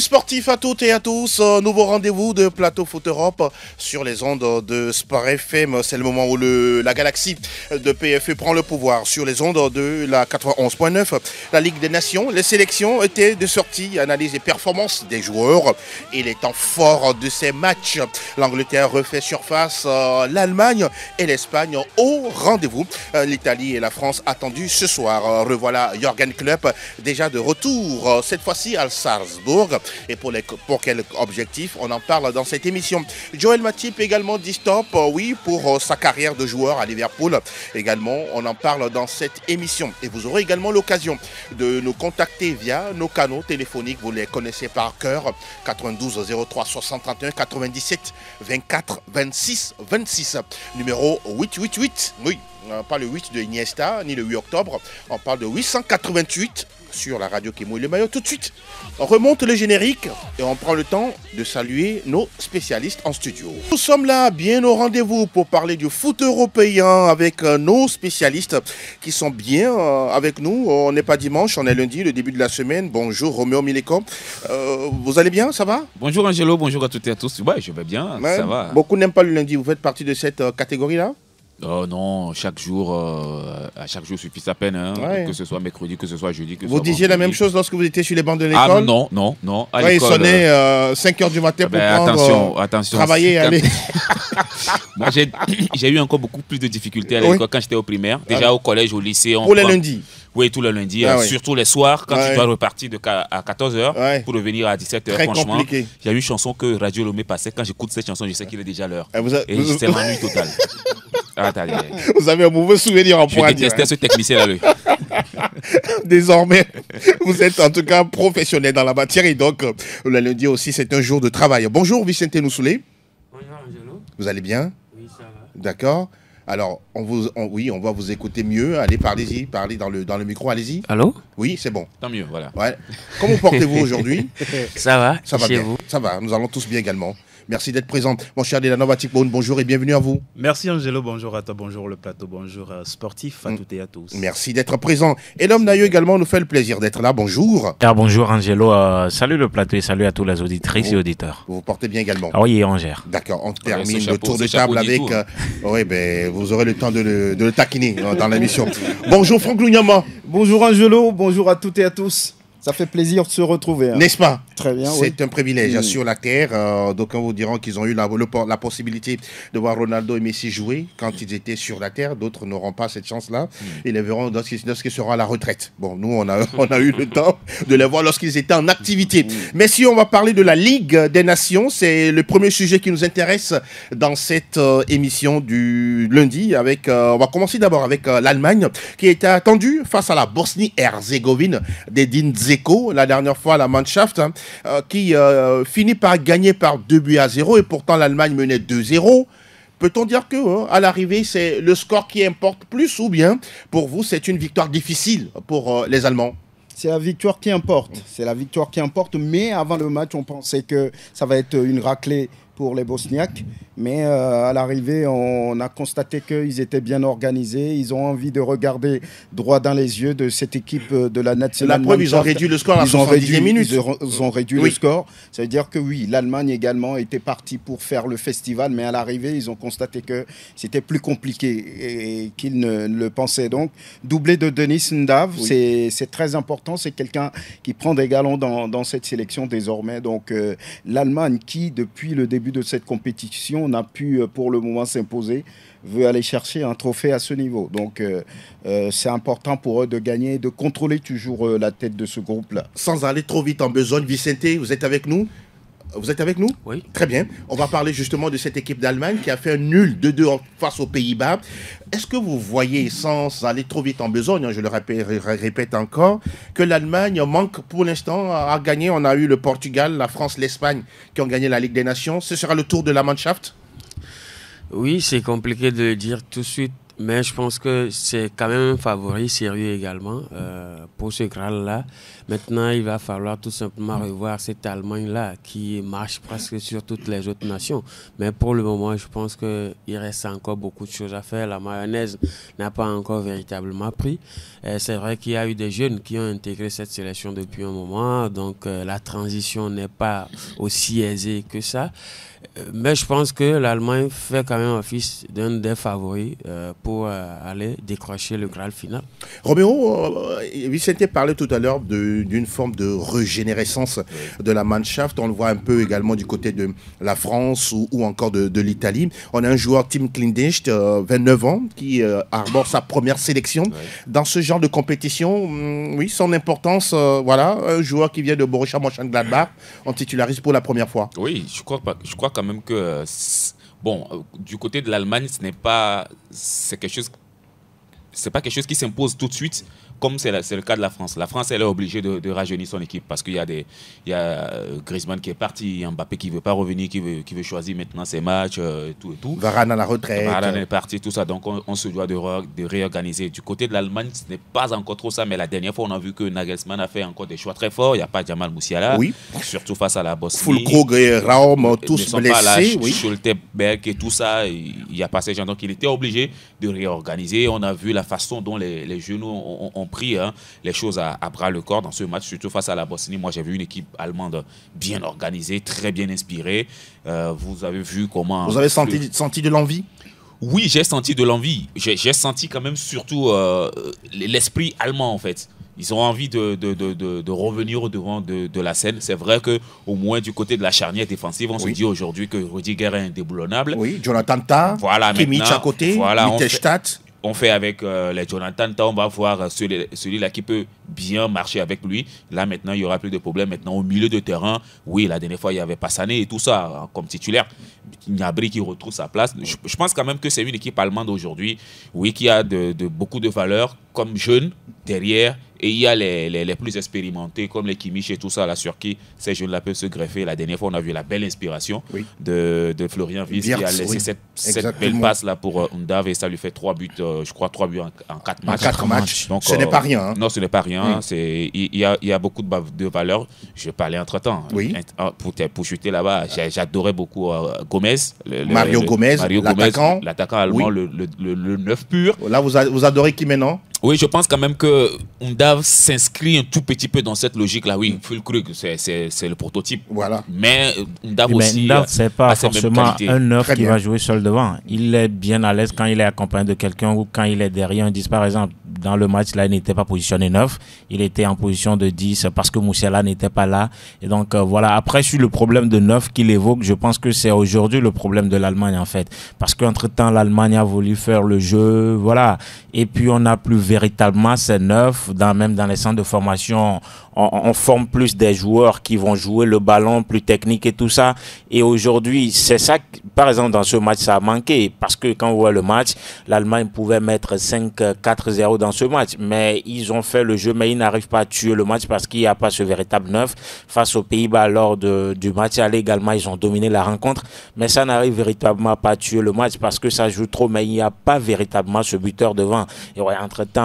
sportifs à toutes et à tous, nouveau rendez-vous de Plateau Foot Europe sur les ondes de Sport FM. C'est le moment où la galaxie de PFE prend le pouvoir sur les ondes de la 91.9. La Ligue des Nations, les sélections étaient de sortie, analyse des performances des joueurs et les temps forts de ces matchs. L'Angleterre refait surface, l'Allemagne et l'Espagne au rendez-vous. L'Italie et la France attendues ce soir. Revoilà Jürgen Klopp déjà de retour, cette fois-ci à Salzbourg. Et pour quel objectif, on en parle dans cette émission. Joël Matip également dit stop, oui, pour sa carrière de joueur à Liverpool. Également, on en parle dans cette émission. Et vous aurez également l'occasion de nous contacter via nos canaux téléphoniques. Vous les connaissez par cœur. 92 03 60 31 97 24 26 26. Numéro 888. Oui, pas le 8 de Iniesta, ni le 8 octobre. On parle de 888 sur la radio qui mouille le maillot. Tout de suite, on remonte le générique et on prend le temps de saluer nos spécialistes en studio. Nous sommes là bien au rendez-vous pour parler du foot européen avec nos spécialistes qui sont bien avec nous. On n'est pas dimanche, on est lundi, le début de la semaine. Bonjour Roméo Mileko. Vous allez bien, ça va? Bonjour Angelo, bonjour à toutes et à tous. Ouais, je vais bien, ça va. Beaucoup n'aiment pas le lundi, vous faites partie de cette catégorie-là? Oh non, chaque jour, à chaque jour suffit sa peine, hein, ouais. Que ce soit mercredi, que ce soit jeudi, que ce vous soit disiez vendredi. La même chose lorsque vous étiez sur les bancs de l'école? Ah non. À ouais, il l'école, sonnait 5h du matin pour prendre, attention, travailler et aller. Moi, j'ai eu encore beaucoup plus de difficultés à l'école quand j'étais au primaire. Déjà au collège, au lycée. Pour les lundis? Oui, tous les lundis, surtout les soirs, quand tu dois repartir à 14h pour revenir à 17h. Très franchement, compliqué. Il y a une chanson que Radio Lomé passait. Quand j'écoute cette chanson, je sais qu'il est déjà l'heure. Et c'est l'ennui total. Vous avez un mauvais souvenir en point. Je détestais ce technicien-là. Désormais, vous êtes en tout cas professionnel dans la matière et donc le lundi aussi, c'est un jour de travail. Bonjour Vicente Noussoulé. Bonjour Angelo. Vous allez bien? Oui, ça va. D'accord. Alors, on va vous écouter mieux. Allez, parlez-y, parlez dans le micro, allez-y. Allô? Oui, c'est bon. Tant mieux, voilà. Ouais. Comment portez-vous aujourd'hui? Ça va. Ça va chez bien. vous? Ça va, nous allons tous bien également. Merci d'être présent. Mon cher Delano Batikboun, bonjour et bienvenue à vous. Merci Angelo, bonjour à toi, bonjour le plateau, bonjour sportif à toutes et à tous. Merci d'être présent. Et l'homme Nayo également nous fait le plaisir d'être là. Bonjour. Bonjour Angelo, salut le plateau et salut à tous les auditrices et auditeurs. Vous vous portez bien également. Ah oui, on gère. D'accord, on termine le tour de table avec... oui, ben, vous aurez le temps de le taquiner dans l'émission. Bonjour Franck Lougnama. Bonjour Angelo, bonjour à toutes et à tous. Ça fait plaisir de se retrouver. Hein. N'est-ce pas? Très bien, c'est un privilège sur la terre. D'aucuns vous diront qu'ils ont eu la possibilité de voir Ronaldo et Messi jouer quand ils étaient sur la terre. D'autres n'auront pas cette chance-là. Ils les verront lorsqu'ils seront à la retraite. Bon, nous, on a eu le temps de les voir lorsqu'ils étaient en activité. Mais si on va parler de la Ligue des Nations, c'est le premier sujet qui nous intéresse dans cette émission du lundi. On va commencer d'abord avec l'Allemagne qui était attendue face à la Bosnie-Herzégovine d'Edin Dzeko. La dernière fois, la Mannschaft, qui finit par gagner par 2-0 et pourtant l'Allemagne menait 2-0. Peut-on dire que à l'arrivée, c'est le score qui importe plus ou bien pour vous, c'est une victoire difficile pour les Allemands? C'est la victoire qui importe. C'est la victoire qui importe. Mais avant le match, on pensait que ça va être une raclée pour les Bosniaques. Mais à l'arrivée, on a constaté qu'ils étaient bien organisés. Ils ont envie de regarder droit dans les yeux de cette équipe de la nationale. La preuve, ils ont réduit le score à la 70e minute. Ils ont réduit le score. Ça veut dire que oui, l'Allemagne également était partie pour faire le festival. Mais à l'arrivée, ils ont constaté que c'était plus compliqué et qu'ils ne le pensaient. Donc, doublé de Denis Ndav, c'est très important. C'est quelqu'un qui prend des galons dans cette sélection désormais. Donc, l'Allemagne qui, depuis le début de cette compétition, n'a pu pour le moment s'imposer, veut aller chercher un trophée à ce niveau. Donc c'est important pour eux de gagner et de contrôler toujours la tête de ce groupe-là. Sans aller trop vite en besogne, Vicente, vous êtes avec nous? Vous êtes avec nous? Oui. Très bien. On va parler justement de cette équipe d'Allemagne qui a fait un nul 2-2 face aux Pays-Bas. Est-ce que vous voyez, sans aller trop vite en besogne, je le répète encore, que l'Allemagne manque pour l'instant à gagner? On a eu le Portugal, la France, l'Espagne qui ont gagné la Ligue des Nations. Ce sera le tour de la Mannschaft? Oui, c'est compliqué de le dire tout de suite. Mais je pense que c'est quand même un favori sérieux également pour ce Graal-là. Maintenant, il va falloir tout simplement revoir cette Allemagne-là qui marche presque sur toutes les autres nations. Mais pour le moment, je pense qu'il reste encore beaucoup de choses à faire. La mayonnaise n'a pas encore véritablement pris. C'est vrai qu'il y a eu des jeunes qui ont intégré cette sélection depuis un moment. Donc, la transition n'est pas aussi aisée que ça. Mais je pense que l'Allemagne fait quand même office d'un des favoris pour aller décrocher le Graal final. Roméo, Vicente parlait tout à l'heure d'une forme de régénérescence de la Mannschaft. On le voit un peu également du côté de la France ou encore de l'Italie. On a un joueur, Tim Kleindienst, 29 ans, qui arbore sa première sélection. Dans ce genre de compétition, oui, son importance, voilà, un joueur qui vient de Borussia Mönchengladbach, on titularise pour la première fois. Oui, je crois quand même que, du côté de l'Allemagne, c'est pas quelque chose qui s'impose tout de suite, comme c'est le cas de la France. La France, elle est obligée de rajeunir son équipe parce qu'il y a Griezmann qui est parti, Mbappé qui ne veut pas revenir, qui veut choisir maintenant ses matchs, tout et tout. Varane à la retraite. Varane est parti, tout ça. Donc, on se doit de réorganiser. Du côté de l'Allemagne, ce n'est pas encore trop ça, mais la dernière fois, on a vu que Nagelsmann a fait encore des choix très forts. Il n'y a pas Jamal Musiala, surtout face à la Bosnie. Fulkrug et Raum, tous blessés. Schulteberg et tout ça, il n'y a pas ces gens. Donc, il était obligé de réorganiser. On a vu la façon dont les genoux ont pris les choses à bras le corps dans ce match, surtout face à la Bosnie. Moi, j'ai vu une équipe allemande bien organisée, très bien inspirée. Vous avez vu comment... Vous avez senti de l'envie? Oui, j'ai senti de l'envie. J'ai senti quand même surtout l'esprit allemand, en fait. Ils ont envie de revenir au devant de la scène. C'est vrai qu'au moins du côté de la charnière défensive, on se dit aujourd'hui que Rudiger est indéboulonnable. Oui, Jonathan Tah, voilà, Kimmich à côté, Mittelstadt. On fait avec les Jonathan Tah, on va voir celui-là qui peut bien marcher avec lui. Là, maintenant, il n'y aura plus de problème. Maintenant, au milieu de terrain, oui, la dernière fois, il y avait Passané et tout ça comme titulaire. Gnabry qui retrouve sa place. Je pense quand même que c'est une équipe allemande aujourd'hui, oui, qui a beaucoup de valeurs comme jeune derrière. Et il y a les plus expérimentés comme les Kimmich et tout ça là sur qui ces jeunes-là peuvent se greffer. La dernière fois, on a vu la belle inspiration de Florian Wirtz qui a laissé cette belle passe là pour Undav et ça lui fait 3 buts, je crois 3 buts en 4 matchs. En 4 matchs. Donc, ce n'est pas rien. Hein. Non, ce n'est pas rien. Il y a beaucoup de valeurs. Je parlais entre-temps. Oui. Pour chuter là-bas, j'adorais beaucoup Gomez. Mario Gomez, l'attaquant allemand, le 9 pur. Là, vous adorez qui maintenant? Oui, je pense quand même que Undav s'inscrit un tout petit peu dans cette logique-là. Oui, Fulkrug, c'est le prototype. Voilà. Mais Undav aussi. Undav, c'est pas forcément un 9 qui va jouer seul devant. Il est bien à l'aise quand il est accompagné de quelqu'un ou quand il est derrière un 10. Par exemple, dans le match, là, il n'était pas positionné 9. Il était en position de 10 parce que Musiala n'était pas là. Et donc, voilà. Après, sur le problème de 9 qu'il évoque, je pense que c'est aujourd'hui le problème de l'Allemagne, en fait. Parce qu'entre-temps, l'Allemagne a voulu faire le jeu. Voilà. Et puis, on n'a plus véritablement ces 9. Même dans les centres de formation, on forme plus des joueurs qui vont jouer le ballon plus technique et tout ça. Et aujourd'hui, c'est ça, par exemple, dans ce match, ça a manqué. Parce que quand on voit le match, l'Allemagne pouvait mettre 5-4-0 dans ce match. Mais ils ont fait le jeu, mais ils n'arrivent pas à tuer le match parce qu'il n'y a pas ce véritable 9. Face aux Pays-Bas, lors du match aller également, ils ont dominé la rencontre. Mais ça n'arrive véritablement pas à tuer le match parce que ça joue trop, mais il n'y a pas véritablement ce buteur devant. Et ouais, entre-temps,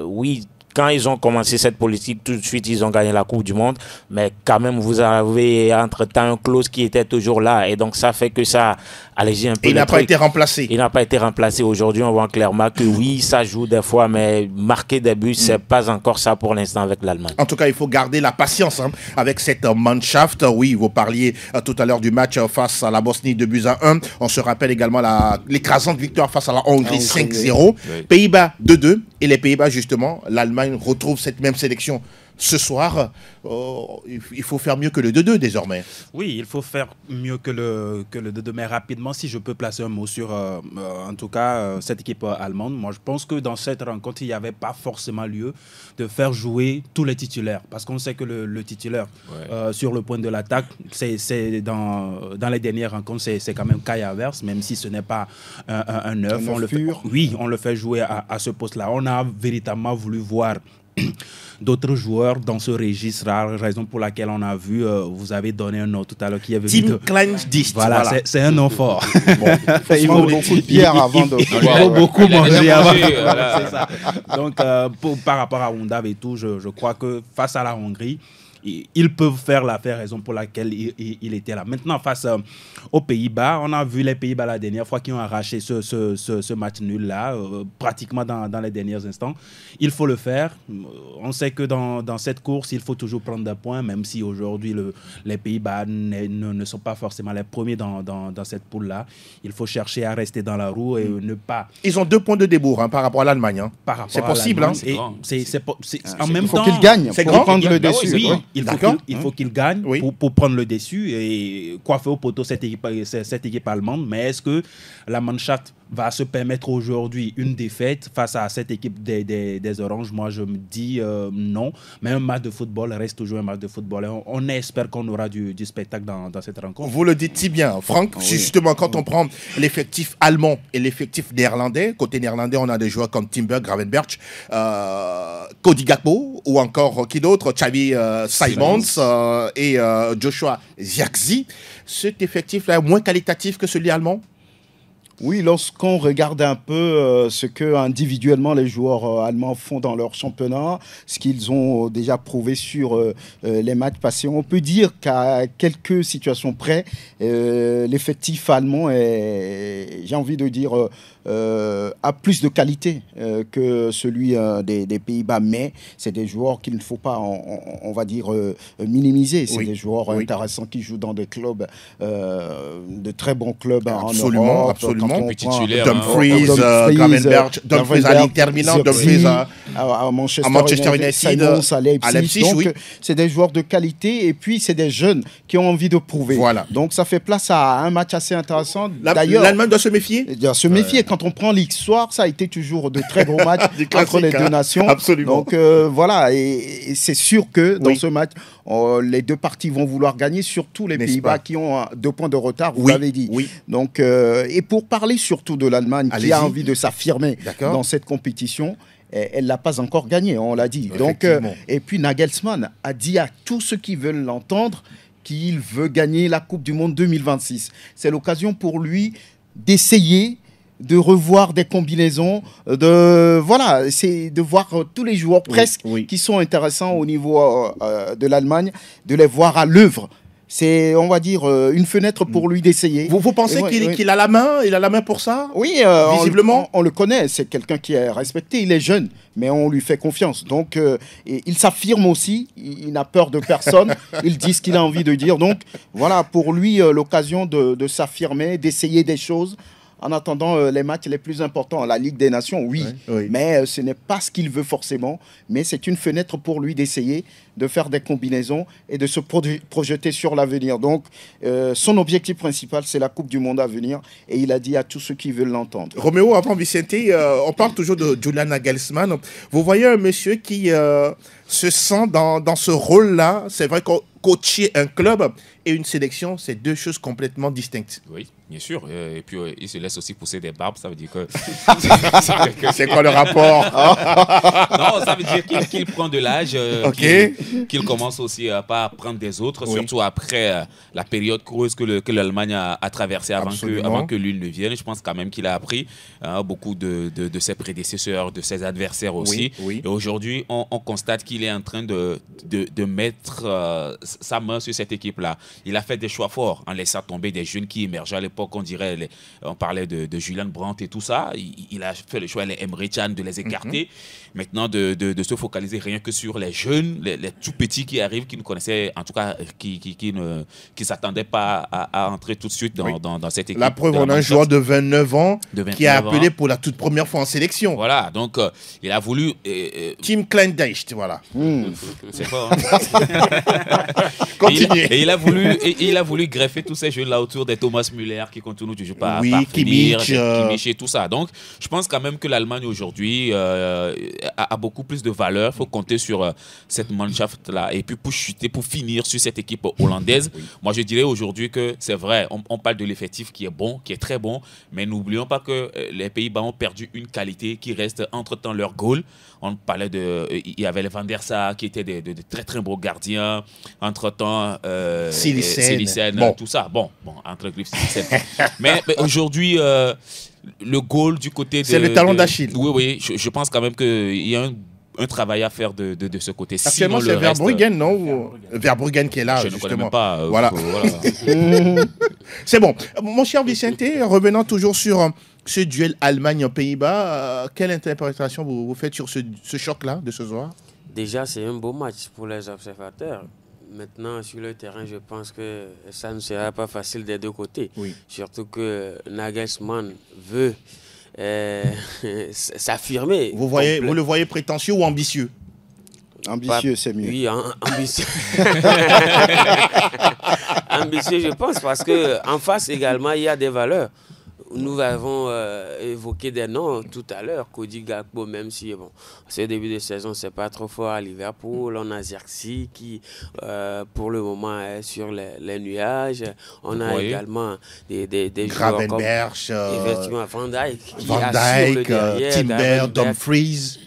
oui, quand ils ont commencé cette politique, tout de suite, ils ont gagné la Coupe du Monde. Mais quand même, vous avez entre-temps un Klose qui était toujours là. Et donc, ça fait que ça allégit un peu. Il n'a pas été remplacé. Il n'a pas été remplacé. Aujourd'hui, on voit clairement que oui, ça joue des fois, mais marquer des buts, c'est pas encore ça pour l'instant avec l'Allemagne. En tout cas, il faut garder la patience avec cette Mannschaft. Oui, vous parliez tout à l'heure du match face à la Bosnie 2-1. On se rappelle également l'écrasante victoire face à la Hongrie 5-0. Oui. Pays-Bas 2-2. Et les Pays-Bas, justement, l'Allemagne retrouve cette même sélection ce soir. Il faut faire mieux que le 2-2 désormais. Oui, il faut faire mieux que le 2-2. Mais rapidement, si je peux placer un mot sur, en tout cas, cette équipe allemande, moi je pense que dans cette rencontre, il n'y avait pas forcément lieu de faire jouer tous les titulaires. Parce qu'on sait que le titulaire, sur le point de l'attaque, c'est dans les dernières rencontres, c'est quand même Kai Havertz, même si ce n'est pas un 9. On le fait jouer à ce poste-là. On a véritablement voulu voir d'autres joueurs dans ce registre, raison pour laquelle on a vu, vous avez donné un nom tout à l'heure qui est venu Tim Kleindienst. Voilà, c'est un nom fort. Il faut beaucoup de bière avant de... Il faut beaucoup manger avant. Voilà, c'est ça. Donc, par rapport à Undav et tout, je crois que face à la Hongrie, ils peuvent faire l'affaire, raison pour laquelle il était là. Maintenant, face aux Pays-Bas, on a vu les Pays-Bas la dernière fois qui ont arraché ce match nul-là, pratiquement dans les derniers instants. Il faut le faire. On sait que dans cette course, il faut toujours prendre des points, même si aujourd'hui, les Pays-Bas ne sont pas forcément les premiers dans cette poule-là. Il faut chercher à rester dans la roue et ne pas... Ils ont 2 points de débours par rapport à l'Allemagne. C'est possible. En même temps, il faut qu'ils gagnent pour prendre le dessus. Oui, il faut qu'il gagne pour prendre le dessus et coiffer au poteau cette équipe allemande. Mais est-ce que la Mannschaft va se permettre aujourd'hui une défaite face à cette équipe des Oranges? Moi, je me dis non. Mais un match de football reste toujours un match de football. Et on espère qu'on aura du spectacle dans cette rencontre. Vous le dites si bien, Franck. Justement, quand on prend l'effectif allemand et l'effectif néerlandais, côté néerlandais, on a des joueurs comme Timber, Gravenberch, Cody Gakpo ou encore qui d'autre, Xavi Simons et Joshua Zirkzee. Cet effectif-là est moins qualitatif que celui allemand? Oui, lorsqu'on regarde un peu ce que individuellement les joueurs allemands font dans leur championnat, ce qu'ils ont déjà prouvé sur les matchs passés, on peut dire qu'à quelques situations près, l'effectif allemand est, j'ai envie de dire, a plus de qualité que celui des Pays-Bas, mais c'est des joueurs qu'il ne faut pas, on va dire, minimiser. C'est des joueurs intéressants qui jouent dans des clubs, de très bons clubs en Europe. Absolument. Dumfries, Gravenberch, Dumfries à l'Inter Milan, Dumfries à Manchester United, Simons à Leipzig. Donc, c'est des joueurs de qualité et puis c'est des jeunes qui ont envie de prouver. Voilà. Donc, ça fait place à un match assez intéressant. D'ailleurs, l'Allemagne doit se méfier. Quand on prend l'histoire, ça a été toujours de très gros matchs entre les deux nations. Absolument. Donc, voilà. Et c'est sûr que dans ce match, les deux parties vont vouloir gagner, surtout les Pays-Bas qui ont 2 points de retard, vous l'avez dit. Donc, et pour parler surtout de l'Allemagne qui a envie de s'affirmer dans cette compétition, elle ne l'a pas encore gagnée, on l'a dit. Donc, et puis Nagelsmann a dit à tous ceux qui veulent l'entendre qu'il veut gagner la Coupe du Monde 2026. C'est l'occasion pour lui d'essayer de revoir des combinaisons, c'est de voir tous les joueurs presque qui sont intéressants au niveau de l'Allemagne, de les voir à l'œuvre. C'est, on va dire, une fenêtre pour lui d'essayer. Vous pensez qu'il a la main? Il a la main pour ça? Oui, visiblement. On le connaît, c'est quelqu'un qui est respecté, il est jeune, mais on lui fait confiance. Donc, il s'affirme aussi, il n'a peur de personne, il dit ce qu'il a envie de dire. Donc, voilà, pour lui, l'occasion de s'affirmer, d'essayer des choses. En attendant les matchs les plus importants, la Ligue des Nations, mais ce n'est pas ce qu'il veut forcément, mais c'est une fenêtre pour lui d'essayer de faire des combinaisons et de se projeter sur l'avenir. Donc, son objectif principal, c'est la Coupe du Monde à venir, et il a dit à tous ceux qui veulent l'entendre. Roméo, avant Vicente, on parle toujours de Julian Nagelsmann. Vous voyez un monsieur qui se sent dans ce rôle-là. C'est vrai qu'on coacher un club et une sélection, c'est 2 choses complètement distinctes. Oui, bien sûr. Et puis, il se laisse aussi pousser des barbes. Ça veut dire que... c'est quoi le rapport? Non, ça veut dire qu'il prend de l'âge, qu'il commence aussi à pas prendre des autres, surtout après la période creuse que l'Allemagne a traversée avant que lui ne vienne. Je pense quand même qu'il a appris beaucoup de ses prédécesseurs, de ses adversaires aussi. Et aujourd'hui, on constate qu'il est en train de mettre sa main sur cette équipe-là. Il a fait des choix forts en laissant tomber des jeunes qui émergeaient à l'époque. On parlait de Julian Brandt et tout ça. Il a fait le choix, les Emre Can, de les écarter. Maintenant, de se focaliser rien que sur les jeunes, les tout petits qui arrivent, qui ne connaissaient, en tout cas, qui ne s'attendaient pas à entrer tout de suite dans cette équipe. La preuve, on a un joueur de 29 ans qui a appelé pour la toute première fois en sélection. Voilà, donc il a voulu... Tim Kleindienst, voilà. C'est fort. Hein? Et il a voulu greffer tous ces jeunes là autour de Thomas Müller qui continue toujours pas à finir, Kimmich et tout ça. Donc, je pense quand même que l'Allemagne aujourd'hui a beaucoup plus de valeur. Il faut compter sur cette Mannschaft là et puis pour finir sur cette équipe hollandaise. Moi, je dirais aujourd'hui que c'est vrai. On parle de l'effectif qui est bon, qui est très bon, mais n'oublions pas que les Pays-Bas ont perdu une qualité qui reste entre-temps leur goal. On parlait il y avait les Van der Sar qui étaient de très très beaux gardiens. Entre-temps, Silicen, tout ça. Bon, entre griffes, Silicen. mais aujourd'hui, le goal du côté de... C'est le talon d'Achille. Oui, je pense quand même qu'il y a un travail à faire de ce côté. Actuellement, c'est Verbruggen, non? Verbruggen qui est là, je justement. Je ne connais même pas. Voilà. C'est bon. Mon cher Vicente, revenant toujours sur ce duel Allemagne-Pays-Bas, quelle interprétation vous faites sur ce choc-là de ce soir? Déjà, c'est un beau match pour les observateurs. Maintenant, sur le terrain, je pense que ça ne sera pas facile des deux côtés. Oui. Surtout que Nagelsmann veut s'affirmer. Vous le voyez prétentieux ou ambitieux? Ambitieux, c'est mieux. Oui, ambitieux. Ambitieux, je pense, parce qu'en face également, il y a des valeurs. Nous avons évoqué des noms tout à l'heure, Cody Gakpo, même si ce début de saison, c'est pas trop fort à Liverpool. On a Xerxes qui, pour le moment, est sur les nuages. On a également des joueurs comme Van Dijk, Timber, Dumfries.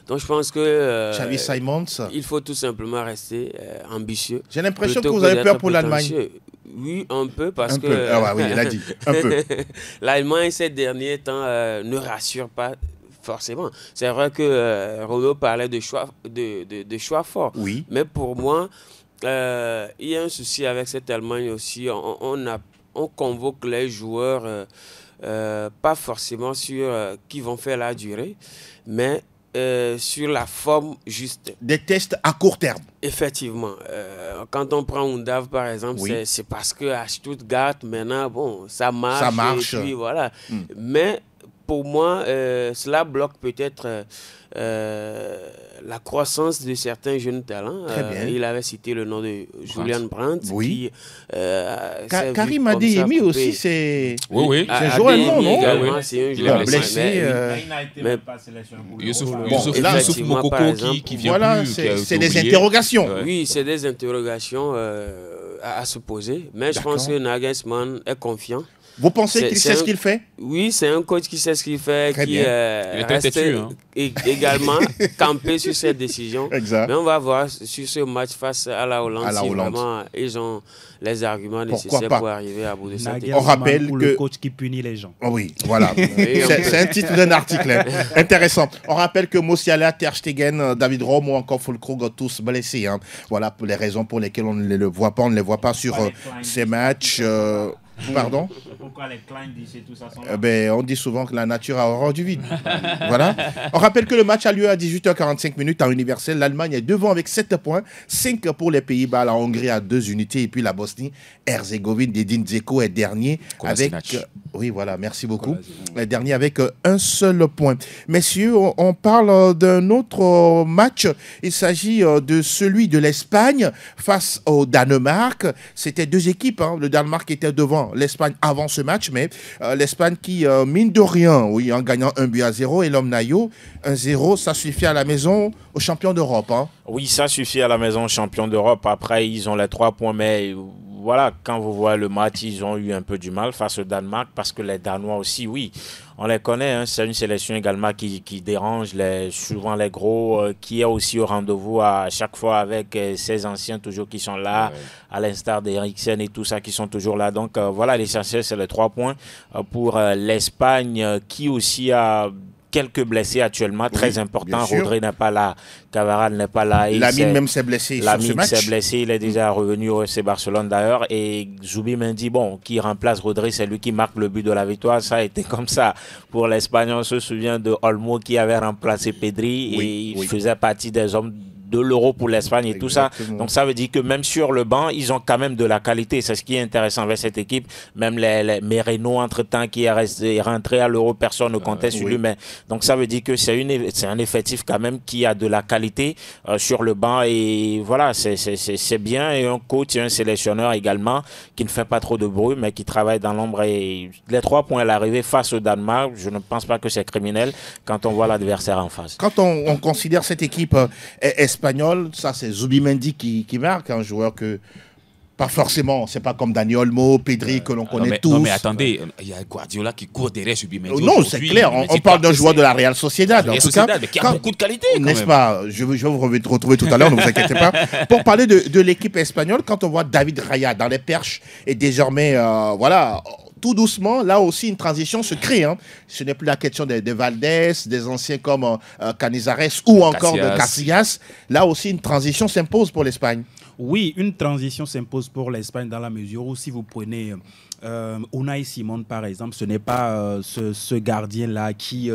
Donc je pense que Xavi Simons. Il faut tout simplement rester ambitieux. J'ai l'impression que vous avez peur pour l'Allemagne. Oui, un peu, parce que... Ah oui, il a dit, un peu. L'Allemagne, ces derniers temps, ne rassure pas forcément. C'est vrai que Renaud parlait de choix forts. Oui. Mais pour moi, il y a un souci avec cette Allemagne aussi. On convoque les joueurs, pas forcément sur qui vont faire la durée, mais sur la forme juste. Des tests à court terme. Effectivement. Quand on prend Undav, par exemple, c'est parce qu'à Stuttgart, maintenant, ça marche. Ça marche. Et puis, voilà. Mais pour moi, cela bloque peut-être la croissance de certains jeunes talents. Il avait cité le nom de Julian Brandt. Oui. Karim Adeyemi aussi, c'est un joueur allemand, non? C'est un joueur blessé. Mais Youssouf Mokoko qui vient voilà, c'est des interrogations. Oui, c'est des interrogations à se poser. Mais je pense que Nagelsmann est confiant. Vous pensez qu'il sait ce qu'il fait? Oui, c'est un coach qui sait ce qu'il fait, il reste également campé sur ses décisions. Exact. Mais on va voir sur ce match face à la Hollande si vraiment ils ont les arguments nécessaires pour arriver à bout de cette équipe. On rappelle que le coach qui punit les gens. Oh oui, voilà. C'est un titre d'un article intéressant. On rappelle que Musiala, Ter Stegen, David Rom ou encore Füllkrug tous blessés. Voilà pour les raisons pour lesquelles on ne les voit pas sur ces matchs. Pardon? Pourquoi les Klein disent tout ça sont on dit souvent que la nature a horreur du vide. Voilà. On rappelle que le match a lieu à 18h45 à Universel. L'Allemagne est devant avec 7 points, 5 pour les Pays-Bas, la Hongrie a 2 unités et puis la Bosnie-Herzégovine d'Edin Dzeko est dernier avec... Oui, voilà, merci beaucoup. Dernier avec un seul point. Messieurs, on parle d'un autre match. Il s'agit de celui de l'Espagne face au Danemark. C'était 2 équipes. Le Danemark était devant l'Espagne avant ce match, mais l'Espagne qui, mine de rien, en gagnant 1-0 et l'homme Nayo, 1-0, ça suffit à la maison aux champions d'Europe. Oui, ça suffit à la maison aux champions d'Europe. Après, ils ont les 3 points, mais... Voilà, quand vous voyez le match, ils ont eu un peu du mal face au Danemark parce que les Danois aussi, oui, on les connaît. C'est une sélection également qui dérange souvent les gros, qui est aussi au rendez-vous à chaque fois avec ces anciens toujours qui sont là, à l'instar d'Eriksen et tout ça qui sont toujours là. Donc voilà, l'essentiel, c'est les 3 points pour l'Espagne qui aussi a... quelques blessés actuellement, très importants. Rodri n'est pas là, Cavaral n'est pas là. Lamine même s'est blessé sur ce match. S'est blessé, il est déjà revenu au FC Barcelone d'ailleurs. Et Zubimendi, qui remplace Rodri, c'est lui qui marque le but de la victoire. Ça a été comme ça pour l'Espagne. On se souvient de Olmo qui avait remplacé Pedri et il faisait partie des hommes de l'Euro pour l'Espagne et tout ça. Donc ça veut dire que même sur le banc, ils ont quand même de la qualité. C'est ce qui est intéressant avec cette équipe. Même les Mereno, entre-temps, qui est rentré à l'Euro, personne ne comptait sur lui. Mais, donc ça veut dire que c'est un effectif quand même qui a de la qualité sur le banc. Et voilà, c'est bien. Et un coach et un sélectionneur également qui ne fait pas trop de bruit, mais qui travaille dans l'ombre. Et les 3 points à l'arrivée face au Danemark, je ne pense pas que c'est criminel quand on voit l'adversaire en face. Quand on considère cette équipe espagnole, ça c'est Zubimendi qui marque, un joueur que pas forcément, c'est pas comme Dani Olmo, Pedri que l'on connaît tous. Non mais attendez, il y a Guardiola qui court derrière Zubimendi. Non, c'est clair, on parle d'un joueur de la Real Sociedad. En tout cas, qui a beaucoup de qualité. N'est-ce pas? Je vais vous retrouver tout à l'heure, ne vous inquiétez pas. Pour parler de l'équipe espagnole, quand on voit David Raya dans les perches et désormais, voilà, tout doucement, là aussi, une transition se crée. Hein. Ce n'est plus la question des Valdés, des anciens comme Canizares ou encore de Casillas. Là aussi, une transition s'impose pour l'Espagne. Oui, une transition s'impose pour l'Espagne dans la mesure où si vous prenez Unai Simon par exemple, ce n'est pas ce gardien-là qui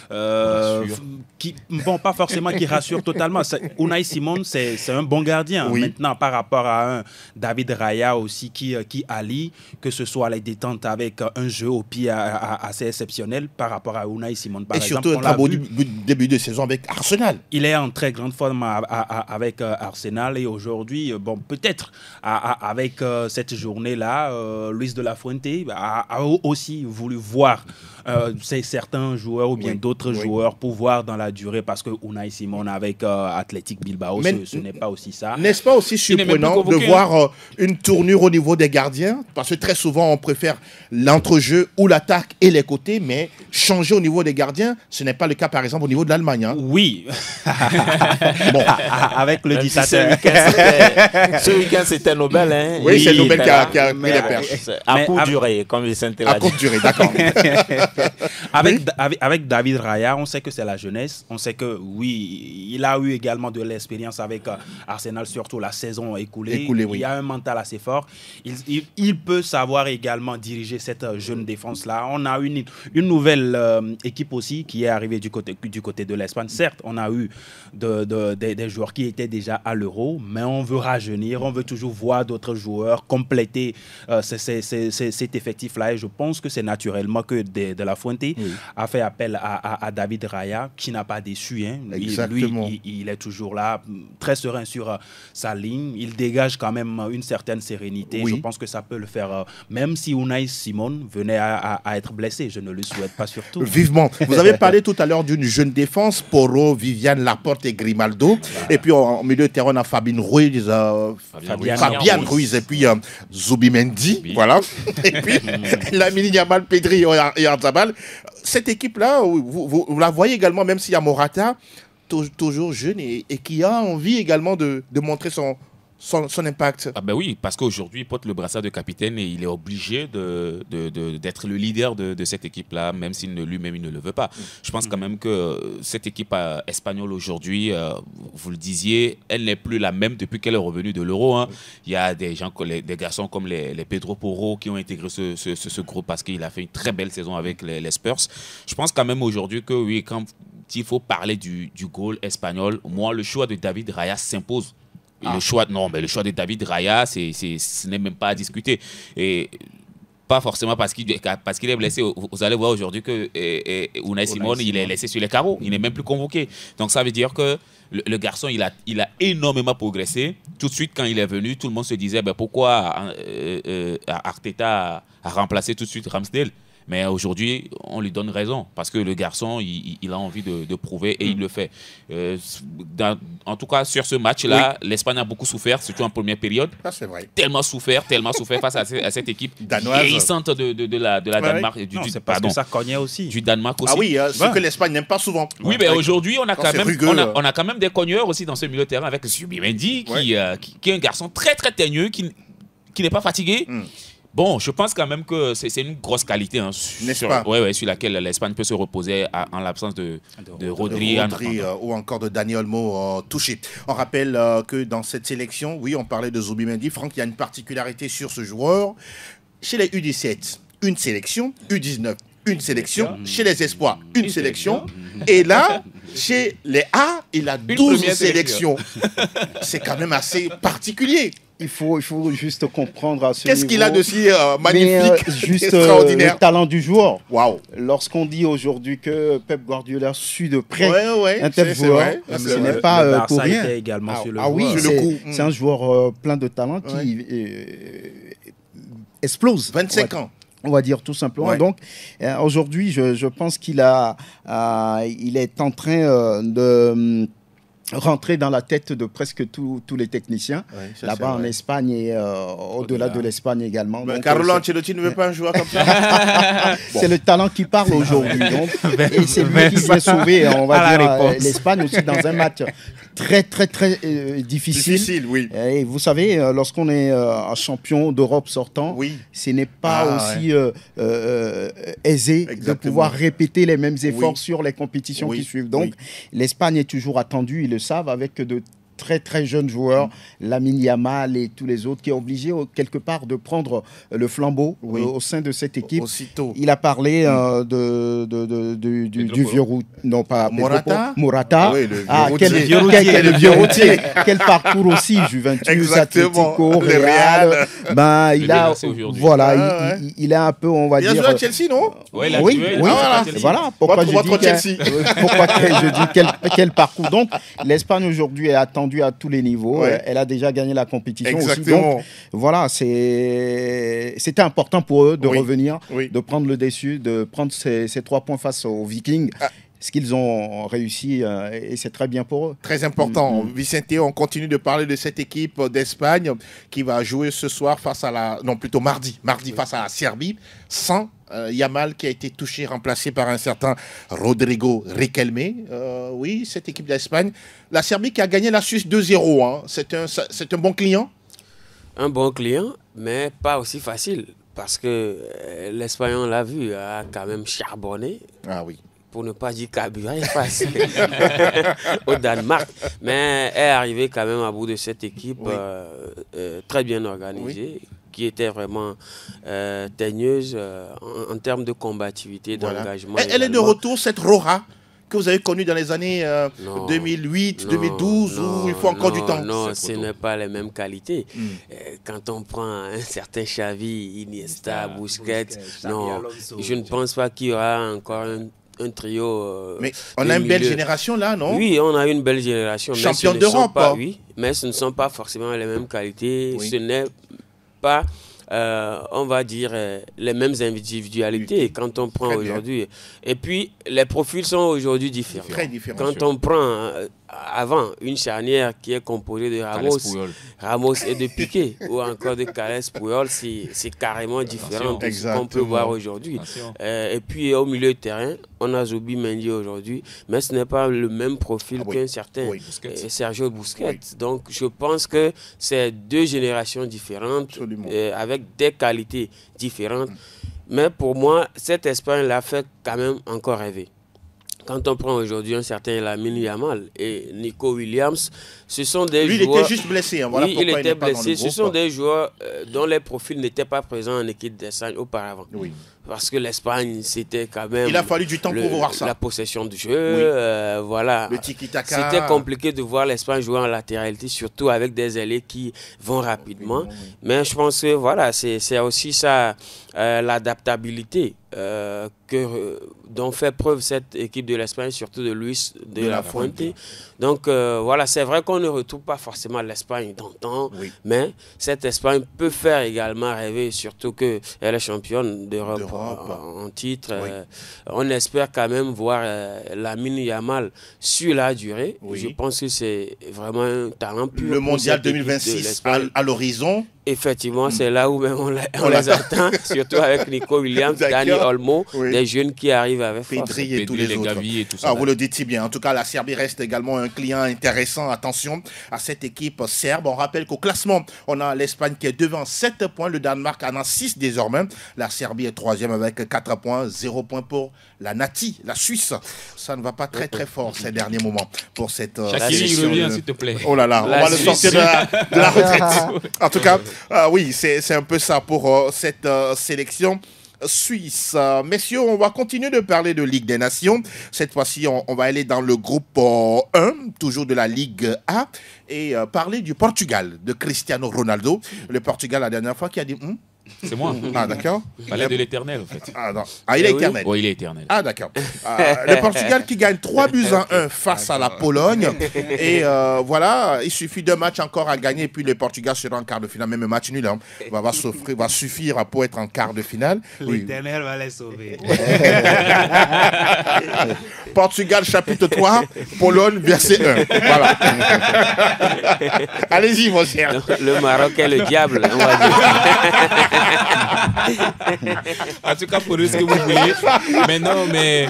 bon, pas forcément qui rassure totalement. Unai Simon, c'est un bon gardien. Oui. Maintenant, par rapport à un David Raya aussi qui allie, que ce soit les détentes avec un jeu au pied assez exceptionnel par rapport à Unai Simon par exemple. Et surtout un très beau début de saison avec Arsenal. Il est en très grande forme avec Arsenal et aujourd'hui, bon, peut-être avec cette journée-là, Luis de la Fuente a aussi voulu voir certains joueurs ou bien d'autres joueurs pouvoir dans la durée parce que Unai Simon avec Athletic Bilbao, ce n'est pas aussi ça. N'est-ce pas aussi surprenant de voir une tournure au niveau des gardiens? Parce que très souvent, on préfère l'entrejeu ou l'attaque et les côtés, mais changer au niveau des gardiens, ce n'est pas le cas, par exemple, au niveau de l'Allemagne. Hein. Oui. Bon. Avec le dictateur. Ce week-end, c'était Nobel. Hein. Oui, c'est Nobel qui a pris les perches. À courte durée, comme Vicente l'a dit. À courte durée, d'accord. Avec David Raya, on sait que c'est la jeunesse. On sait que, oui, il a eu également de l'expérience avec Arsenal, surtout la saison écoulée. Il a un mental assez fort. Il peut savoir également diriger cette jeune défense-là. On a une nouvelle équipe aussi qui est arrivée du côté de l'Espagne. Certes, on a eu des joueurs qui étaient déjà à l'Euro, mais on veut rajeunir, on veut toujours voir d'autres joueurs compléter cet effectif-là. Et je pense que c'est naturellement que de la Fuente a fait appel à David Raya, qui n'a pas déçu. Hein. Lui, il est toujours là, très serein sur sa ligne. Il dégage quand même une certaine sérénité. Je pense que ça peut le faire, même si Unai Simon venait à être blessé. Je ne le souhaite pas surtout. Vivement. Vous avez parlé tout à l'heure d'une jeune défense, Porro, Viviane, Laporte et Grimaldo. Et puis en milieu de terrain, on a Fabien Ruiz, Fabian Ruiz et puis Zubimendi. Voilà. Et puis Lamine Yamal, Pedri et Arzabal. Cette équipe-là, vous la voyez également, même s'il y a Morata, toujours jeune et qui a envie également de montrer son impact. Ah ben oui, parce qu'aujourd'hui, il porte le brassard de capitaine et il est obligé d'être le leader de cette équipe-là, même s'il lui-même il ne le veut pas. Je pense quand même que cette équipe espagnole aujourd'hui, vous le disiez, elle n'est plus la même depuis qu'elle est revenue de l'Euro. Hein. Il y a des garçons comme les Pedro Porro qui ont intégré ce groupe parce qu'il a fait une très belle saison avec les Spurs. Je pense quand même aujourd'hui que oui, quand il faut parler du goal espagnol, moi, le choix de David Raya s'impose. Le choix de David Raya, ce n'est même pas à discuter. Et pas forcément parce qu'il est blessé. Vous allez voir aujourd'hui que Unai Simon, il est laissé sur les carreaux. Il n'est même plus convoqué. Donc ça veut dire que le garçon, il a énormément progressé. Tout de suite, quand il est venu, tout le monde se disait pourquoi Arteta a remplacé tout de suite Ramsdale. Mais aujourd'hui, on lui donne raison parce que le garçon, il a envie de prouver et il le fait. En tout cas, sur ce match-là, l'Espagne a beaucoup souffert, surtout en première période. Ça, c'est vrai. Tellement souffert face à cette équipe vieillissante de la Danemark. C'est parce que ça cognait aussi. Du Danemark aussi. Ah oui, ce que l'Espagne n'aime pas souvent. Oui, mais aujourd'hui, on a quand même des cogneurs aussi dans ce milieu de terrain avec Zubimendi, qui est un garçon très, très teigneux, qui n'est pas fatigué. Bon, je pense quand même que c'est une grosse qualité sur laquelle l'Espagne peut se reposer en l'absence de Rodri ou encore de Dani Olmo touché. On rappelle que dans cette sélection, oui, on parlait de Zubimendi. Franck, il y a une particularité sur ce joueur. Chez les U17, une sélection. U19, une sélection. Chez les Espoirs, une sélection. Et là, Chez les A, il a 12 sélections. C'est quand même assez particulier. Il faut juste comprendre à ce Qu'est-ce niveau. qu'il a de si magnifique, juste extraordinaire. le talent du joueur. Waouh. Lorsqu'on dit aujourd'hui que Pep Guardiola suit de près un c'est tel joueur, vrai. ce n'est pas pour rien. Était également sur le oui, Sur le coup. c'est un joueur plein de talent qui explose. 25 ans. On va dire tout simplement. Ouais. Donc, aujourd'hui, je pense qu'il est en train de rentrer dans la tête de presque tous les techniciens, là-bas en Espagne et au-delà de l'Espagne également. Mais donc, Carlo Ancelotti ne veut pas un joueur comme ça. C'est le talent qui parle aujourd'hui. Et c'est lui qui vient sauver, on va dire, l'Espagne aussi dans un match très, très, très difficile. Oui. Et vous savez, lorsqu'on est un champion d'Europe sortant, ce n'est pas aussi aisé de pouvoir répéter les mêmes efforts sur les compétitions qui suivent. Donc, l'Espagne est toujours attendue, ils le savent, avec de très très jeunes joueurs, Lamine Yamal et tous les autres, qui est obligé quelque part de prendre le flambeau au sein de cette équipe. Aussitôt. Il a parlé du vieux routier, non pas Morata. Oui, le vieux routier. Quel parcours aussi, Juventus, Atlético, Real. Il a, voilà, il a un peu, on va dire. Il a joué à Chelsea, non? Oui, voilà. Pourquoi je dis quel parcours. Donc, l'Espagne aujourd'hui est attendue à tous les niveaux. Elle a déjà gagné la compétition aussi. Donc, voilà, c'était important pour eux de revenir, de prendre le dessus, de prendre ces 3 points face aux Vikings. Ce qu'ils ont réussi et c'est très bien pour eux. Très important. Vicente, on continue de parler de cette équipe d'Espagne qui va jouer ce soir mardi face à la Serbie, sans Yamal qui a été touché, remplacé par un certain Rodrigo Riquelme. Oui, cette équipe d'Espagne. La Serbie qui a gagné la Suisse 2-0. Hein. C'est un bon client? Un bon client, mais pas aussi facile. Parce que l'Espagne, on l'a vu, a quand même charbonné. Ah oui. Pour ne pas dire carburé face au Danemark. Mais elle est arrivée quand même à bout de cette équipe très bien organisée, qui était vraiment teigneuse en termes de combativité, d'engagement. Elle est de retour, cette Roja que vous avez connue dans les années 2008, 2012, où il faut encore du temps. Non, ce n'est pas les mêmes qualités. Quand on prend un certain Xavi, Iniesta, Busquets, non, je ne pense pas qu'il y aura encore un trio. Mais on a une belle génération là, non? Oui, on a une belle génération. Champion d'Europe. Oui, mais ce ne sont pas forcément les mêmes qualités. Ce n'est pas, on va dire, les mêmes individualités quand on prend aujourd'hui. Et puis, les profils sont aujourd'hui différents. Très différents. Quand on prend avant une charnière qui est composée de Ramos et de Piqué, ou encore de Carles Puyol, c'est carrément différent de ce qu'on peut voir aujourd'hui. Et puis au milieu de terrain, on a Zubi Mendy aujourd'hui, mais ce n'est pas le même profil qu'un certain Sergio Busquets. Donc je pense que c'est 2 générations différentes, avec des qualités différentes. Mais pour moi, cette Espagne-là fait quand même encore rêver. Quand on prend aujourd'hui un certain Lamine Yamal et Nico Williams, ce sont des joueurs... Lui, il était juste blessé. Hein. Voilà il était blessé. Ce sont des joueurs dont les profils n'étaient pas présents en équipe d'Espagne auparavant. Oui. Parce que l'Espagne, c'était quand même... Il a fallu du temps pour voir ça. La possession du jeu, voilà. Le tiki-taka. C'était compliqué de voir l'Espagne jouer en latéralité, surtout avec des ailiers qui vont rapidement. Mais je pense que voilà, c'est aussi ça, l'adaptabilité dont fait preuve cette équipe de l'Espagne, surtout de Luis de la Fuente. Donc voilà, c'est vrai qu'on ne retrouve pas forcément l'Espagne d'antan, mais cette Espagne peut faire également rêver, surtout qu'elle est championne d'Europe en titre. On espère quand même voir Lamine Yamal sur la durée. Je pense que c'est vraiment un talent pur. Le mondial 2026 à l'horizon. Effectivement, c'est là où même on les attend, surtout avec Nico Williams, Dani Olmo, des jeunes qui arrivent avec Pedri et tous les autres. Et tout ça, vous le dites si bien. En tout cas, la Serbie reste également un client intéressant. Attention à cette équipe serbe. On rappelle qu'au classement, on a l'Espagne qui est devant 7 points. Le Danemark en a 6 désormais. La Serbie est 3e avec 4 points. 0 points pour la Nati, la Suisse. Ça ne va pas très très fort ces derniers moments pour cette sélection. Revient, s'il te plaît. Oh là là, on va le sortir de la retraite. En tout cas, oui, c'est un peu ça pour cette sélection Suisse. Messieurs, on va continuer de parler de Ligue des Nations. Cette fois-ci, on va aller dans le groupe 1, toujours de la Ligue A, et parler du Portugal, de Cristiano Ronaldo. Le Portugal, la dernière fois, qui a dit... C'est moi. Ah, d'accord. Fallait de l'éternel, en fait. Ah, non. Ah, il est éternel. Oui, il est éternel. Ah, d'accord. Le Portugal qui gagne 3-1 face à la Pologne. Et voilà, il suffit d'un match encore à gagner. Et puis le Portugal sera en quart de finale. Même un match nul va suffire pour être en quart de finale. L'éternel va les sauver. Portugal, chapitre 3, Pologne, verset 1. Voilà. Allez-y, mon cher. Le Maroc est le diable, on va dire. En tout cas, pour eux, ce que vous voulez. Mais non, mais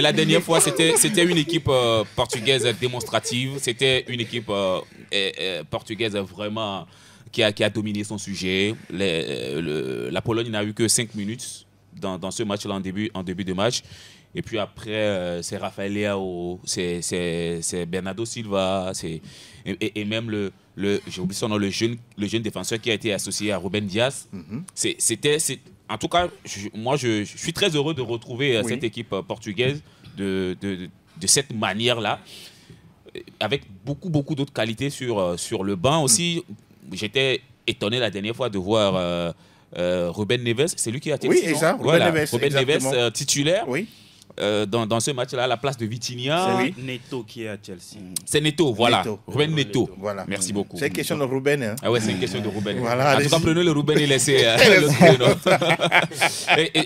la dernière fois, c'était une équipe portugaise démonstrative. C'était une équipe portugaise vraiment qui a dominé son sujet. La Pologne n'a eu que 5 minutes dans ce match-là en début de match. Et puis après, c'est Rafael Leao, c'est Bernardo Silva, et même j'ai oublié son nom, le jeune défenseur qui a été associé à Ruben Dias. En tout cas, moi, je suis très heureux de retrouver cette équipe portugaise de cette manière-là, avec beaucoup d'autres qualités sur le banc aussi. J'étais étonné la dernière fois de voir Ruben Neves, c'est lui qui a été Ruben Neves titulaire. Oui. Dans ce match-là, à la place de Vitinha. C'est Neto qui est à Chelsea. C'est Neto, voilà. Ruben Neto. Voilà. Merci beaucoup. C'est une question de Ruben. Hein. Ah ouais, c'est une question de Ruben. Voilà, en tout cas, prenez le Ruben et laissez le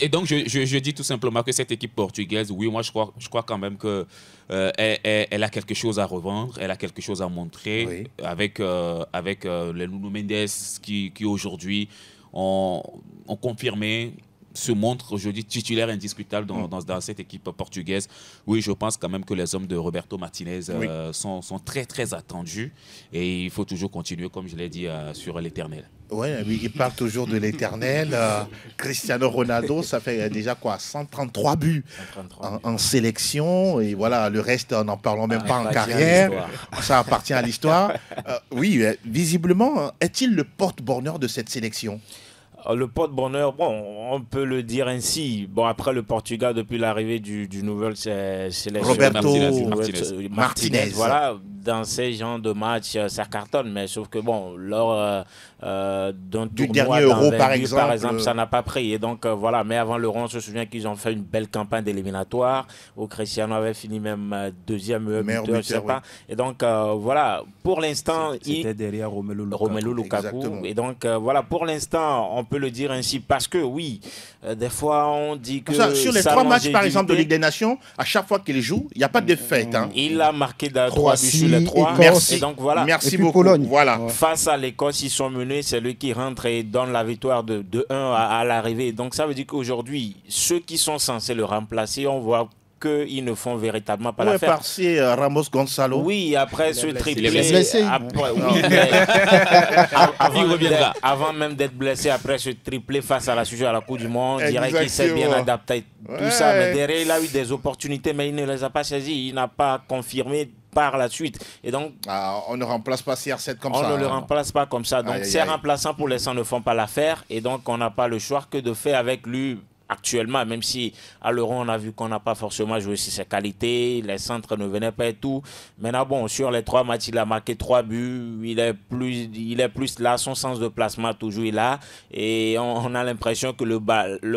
et donc, je dis tout simplement que cette équipe portugaise, oui, moi, je crois quand même que elle a quelque chose à revendre, elle a quelque chose à montrer avec les Nuno Mendes qui aujourd'hui ont confirmé, se montre aujourd'hui titulaire indiscutable dans cette équipe portugaise. Oui, je pense quand même que les hommes de Roberto Martinez sont très très attendus et il faut toujours continuer, comme je l'ai dit, sur l'éternel. Oui, il parle toujours de l'éternel. Cristiano Ronaldo, ça fait déjà quoi, 133 buts en sélection. Et voilà, le reste, n'en parlons même pas en carrière. Ça appartient à l'histoire. Oui, visiblement, est-il le porte-bonheur de cette sélection ? Le porte-bonheur, bon, on peut le dire ainsi. Bon, après le Portugal, depuis l'arrivée du nouvel sélectionneur Roberto Martinez. Voilà, dans ces genres de matchs, ça cartonne. Mais sauf que bon, lors d'un du tournoi dernier Euro, par exemple, ça n'a pas pris. Et donc voilà, mais avant l'Euro, on se souvient qu'ils ont fait une belle campagne d'éliminatoire où Cristiano avait fini même deuxième meilleur buteur, je sais pas. Et donc voilà, pour l'instant, c'était derrière Romelu Lukaku. Exactement. Et donc voilà, pour l'instant, on peut le dire ainsi parce que oui, des fois on dit que sur les 3 matchs par exemple de Ligue des Nations, à chaque fois qu'il joue, il n'y a pas de défaite. Hein. Il a marqué 3 buts sur les 3. Merci. Et donc voilà. Merci beaucoup. Pologne. Voilà. Face à l'Écosse, ils sont menés, c'est lui qui rentre et donne la victoire de 1 à l'arrivée. Donc ça veut dire qu'aujourd'hui, ceux qui sont censés le remplacer, on voit qu'ils ne font véritablement pas l'affaire. Parti Ramos Gonçalo. Oui, après ce triplé. Il est blessé. Avant même d'être blessé, après ce triplé face à la Coupe du Monde, on dirait qu'il s'est bien adapté. Tout ça, mais derrière, il a eu des opportunités, mais il ne les a pas saisies. Il n'a pas confirmé par la suite. Et donc, on ne remplace pas CR7 comme ça. On ne le remplace pas comme ça. Donc, ces remplaçants pour l'instant ne font pas l'affaire. Et donc, on n'a pas le choix que de faire avec lui actuellement, même si à l'Euro, on a vu qu'on n'a pas forcément joué sur ses qualités, les centres ne venaient pas et tout. Maintenant, bon, sur les 3 matchs, il a marqué 3 buts, il est plus là, son sens de placement toujours est là, et on a l'impression que le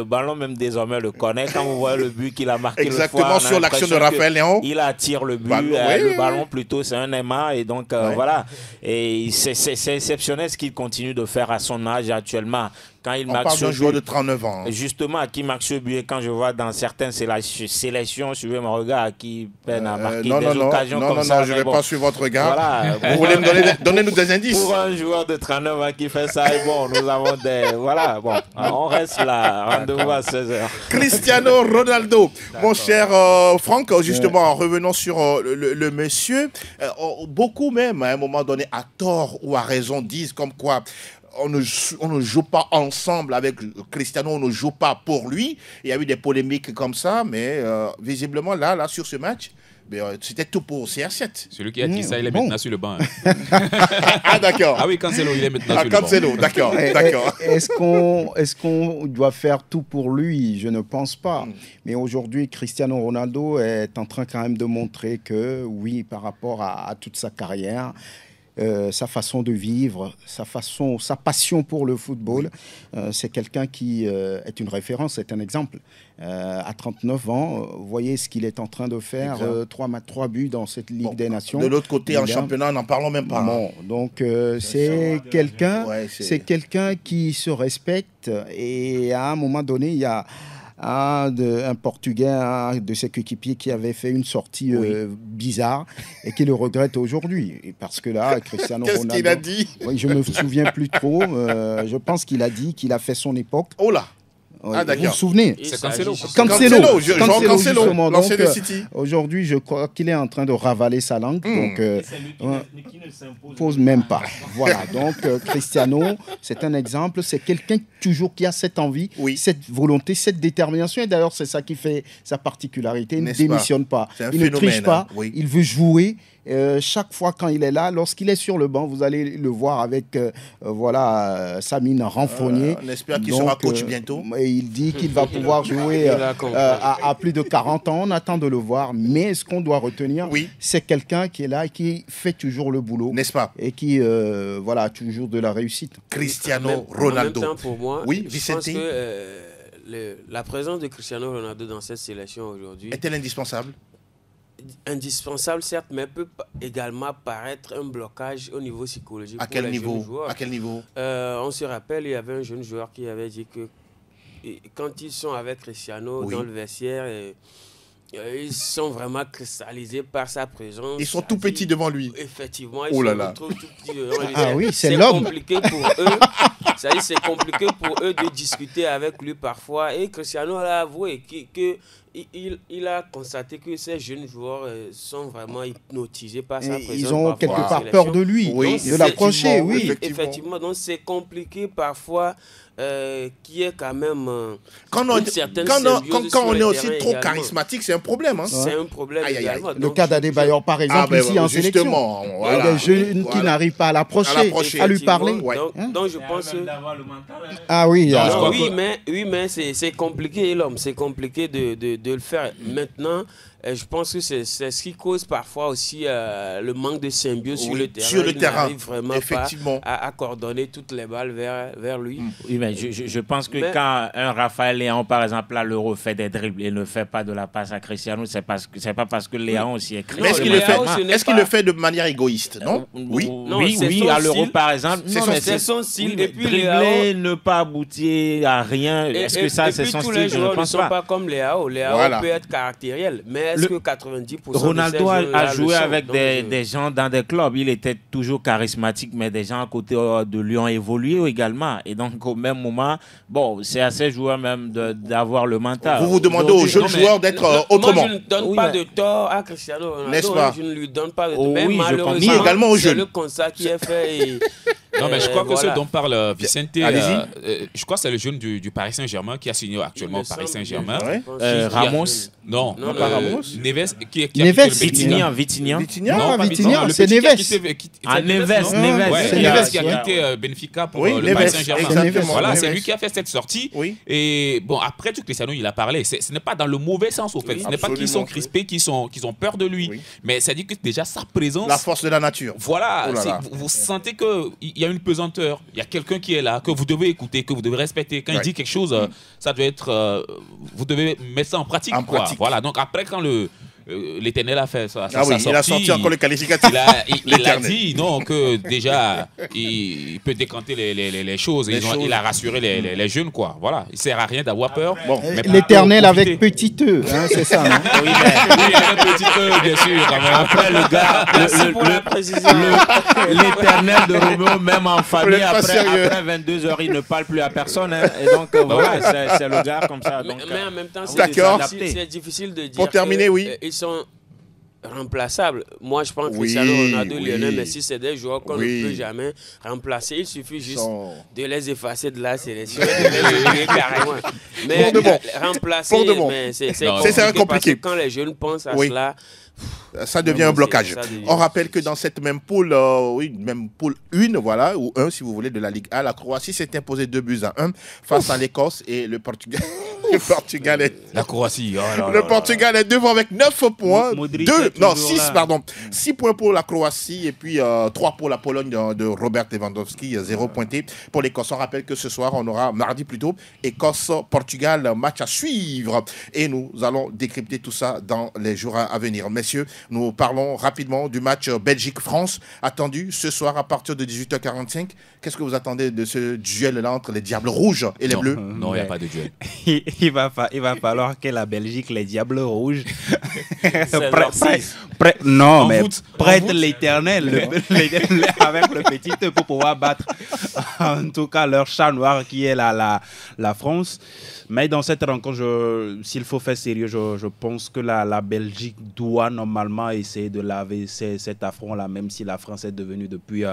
ballon même désormais le connaît. Quand vous voyez le but qu'il a marqué exactement sur l'action de Raphaël Léon, il attire le but, le ballon plutôt, c'est un aimant, et donc voilà. Et c'est exceptionnel ce qu'il continue de faire à son âge actuellement. Quand il parle d'un joueur de 39 ans. Justement, qui marque ce but, quand je vois dans certaines sélections, suivez mon regard, qui peine à marquer des occasions comme ça. Non, je ne vais pas suivre votre regard. Voilà, vous voulez me donner nous des indices? Pour un joueur de 39 ans qui fait ça, et bon, nous avons des... Voilà, bon, on reste là, rendez-vous à 16h. Cristiano Ronaldo, mon cher Franck, justement, revenons sur le monsieur. Beaucoup même, à un moment donné, à tort ou à raison, disent comme quoi on ne joue pas ensemble avec Cristiano, on ne joue pas pour lui. Il y a eu des polémiques comme ça, mais visiblement, là, sur ce match, c'était tout pour CR7. Celui qui a dit ça, il est maintenant sur le banc. Ah, d'accord. Ah oui, Cancelo, il est maintenant sur le banc. Cancelo, d'accord. Est-ce qu'on doit faire tout pour lui? Je ne pense pas. Mais aujourd'hui, Cristiano Ronaldo est en train quand même de montrer que, oui, par rapport à toute sa carrière, sa façon de vivre, sa passion pour le football, c'est quelqu'un qui est une référence, c'est un exemple. À 39 ans, vous voyez ce qu'il est en train de faire, 3 buts dans cette Ligue des Nations. De l'autre côté, en championnat, n'en parlons même pas. Bon, donc c'est quelqu'un qui se respecte, et à un moment donné, il y a un Portugais, un de ses coéquipiers qui avait fait une sortie bizarre et qui le regrette aujourd'hui. Parce que là, Cristiano Ronaldo... Qu'est-ce qu'il a dit? Oui, je ne me souviens plus trop. Je pense qu'il a dit qu'il a fait son époque. Oh là! Oui, vous vous souvenez? C'est Cancelo. Cancelo, justement. l'ancien Donc, de City. aujourd'hui, je crois qu'il est en train de ravaler sa langue. Donc, qui ne s'impose même pas. Voilà. Donc, Cristiano, c'est un exemple. C'est quelqu'un toujours qui a cette envie, cette volonté, cette détermination. Et d'ailleurs, c'est ça qui fait sa particularité. Il ne démissionne pas. Il ne triche pas. Il veut jouer. Chaque fois quand il est là, lorsqu'il est sur le banc, vous allez le voir avec sa mine renfrognée. On espère qu'il sera coach bientôt. Il dit qu'il va pouvoir jouer à plus de 40 ans. On attend de le voir. Mais ce qu'on doit retenir, c'est quelqu'un qui est là et qui fait toujours le boulot. N'est-ce pas? Et qui a toujours de la réussite. Cristiano Ronaldo. En même temps, pour moi, oui, je pense que la présence de Cristiano Ronaldo dans cette sélection aujourd'hui... Est-elle indispensable? Indispensable, certes, mais peut également paraître un blocage au niveau psychologique. À quel niveau? À quel niveau? On se rappelle, il y avait un jeune joueur qui avait dit que quand ils sont avec Cristiano dans le vestiaire, ils sont vraiment cristallisés par sa présence. Ils sont tout petits devant lui. Effectivement, ils sont tout petits devant lui. Ah oui, c'est l'homme. Compliqué pour eux. C'est compliqué pour eux de discuter avec lui parfois. Et Cristiano a avoué qu'il a constaté que ces jeunes joueurs sont vraiment hypnotisés par sa présence. Ils ont quelque part peur de lui, de l'approcher. Oui, effectivement. Donc c'est compliqué parfois qu'il y ait quand même quand on est aussi trop charismatique, c'est un problème. Hein. C'est un problème également. Le cas d'Adebayor, par exemple, ici en sélection. Il y a des jeunes qui n'arrivent pas à l'approcher, à lui parler. Donc je pense... Ah oui. Oui, mais c'est compliqué, l'homme. C'est compliqué de le faire. Maintenant, je pense que c'est ce qui cause parfois aussi le manque de symbiose sur le terrain. Sur le terrain, n'arrive vraiment effectivement. Pas à coordonner toutes les balles vers lui. Oui, mais je pense que quand un Raphaël Léon, par exemple, là, l'Euro fait des dribbles et ne fait pas de la passe à Cristiano, c'est pas parce que Léon aussi est créé. Est-ce qu'il le fait de manière égoïste, non? Oui, à l'Euro, par exemple. C'est son style. Et puis dribbler, ne pas aboutir à rien. Est-ce que ça, c'est son style? Je ne pense pas. Tous les joueurs ne sont pas comme Léo. Léo peut être caractériel, mais est-ce que 90% Ronaldo a joué avec des gens dans des clubs. Il était toujours charismatique, mais des gens à côté de lui ont évolué également. Et donc, au même moment, c'est à ces joueurs même d'avoir le mental. Vous demandez aux jeunes joueurs d'être autrement. Moi, je ne donne pas de tort à Cristiano Ronaldo. N'est-ce pas? Je ne lui donne pas de tort. Mais malheureusement, ni également aux jeunes. C'est le constat qui est fait. Non, mais je crois que ce dont parle Vicente, je crois que c'est le jeune du Paris Saint-Germain qui a signé actuellement au Paris Saint-Germain. Ramos? Non, pas Ramos. Neves, Vitinha. Non, pas Vitinha, c'est Neves. Neves qui a quitté Benfica pour le Paris Saint-Germain. Voilà, c'est lui qui a fait cette sortie. Et bon, après tout, Cristiano, il a parlé. Ce n'est pas dans le mauvais sens, au fait. Ce n'est pas qu'ils sont crispés, qu'ils ont peur de lui. Mais ça dit que déjà sa présence. La force de la nature. Voilà, vous sentez qu'il y a une pesanteur. Il y a quelqu'un qui est là, que vous devez écouter, que vous devez respecter. Quand il dit quelque chose, ça doit être. Vous devez mettre ça en pratique. Voilà, donc après, quand l'Éternel a fait ça, il a sorti encore le qualificatif. Il a dit non, que déjà il peut décanter les choses. Il a rassuré les jeunes, quoi. Voilà, il sert à rien d'avoir peur. L'Éternel avec petit E, c'est ça. Oui, avec petit E, bien sûr. Après le gars, l'Éternel de Roméo, même en famille, après 22 heures, il ne parle plus à personne. Et donc voilà, c'est le gars comme ça. Mais en même temps, c'est difficile de dire. Pour terminer, ils sont remplaçables. Moi, je pense que Cristiano Ronaldo, Lionel Messi, c'est des joueurs qu'on ne peut jamais remplacer. Il suffit juste de les effacer de la sélection, de les éliminer carrément. Mais remplacer, c'est compliqué. Quand les jeunes pensent à cela, ça devient un blocage. On rappelle que dans cette même poule, même poule 1, voilà, ou 1 si vous voulez, de la Ligue A, la Croatie s'est imposée 2-1 face à l'Écosse et le Portugal. La Croatie. Le Portugal est devant avec 9 points. 6 points pour la Croatie et puis 3 pour la Pologne de Robert Lewandowski, 0 pointé pour l'Écosse. On rappelle que ce soir, on aura mardi plutôt Écosse-Portugal, match à suivre. Et nous allons décrypter tout ça dans les jours à venir. Messieurs, nous parlons rapidement du match Belgique-France attendu ce soir à partir de 18h45. Qu'est-ce que vous attendez de ce duel-là entre les Diables Rouges et les Bleus? Non, il n'y a pas de duel. Il va falloir que la Belgique, les Diables Rouges, prête l'éternel avec le petit pour pouvoir battre en tout cas leur chat noir qui est la France. Mais dans cette rencontre, s'il faut faire sérieux, je pense que la Belgique doit normalement essayer de laver cet affront-là, même si la France est devenue depuis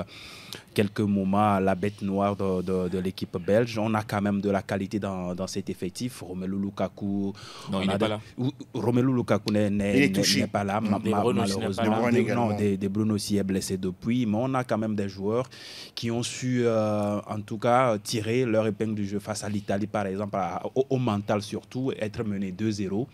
quelques moments la bête noire de l'équipe belge. On a quand même de la qualité dans cet effectif. Romelu Lukaku... Non, il n'est pas là. Romelu Lukaku n'est pas là, malheureusement. De Bruyne aussi est blessé depuis. Mais on a quand même des joueurs qui ont su, en tout cas, tirer leur épingle du jeu face à l'Italie, par exemple, au mental surtout, être mené 2-0.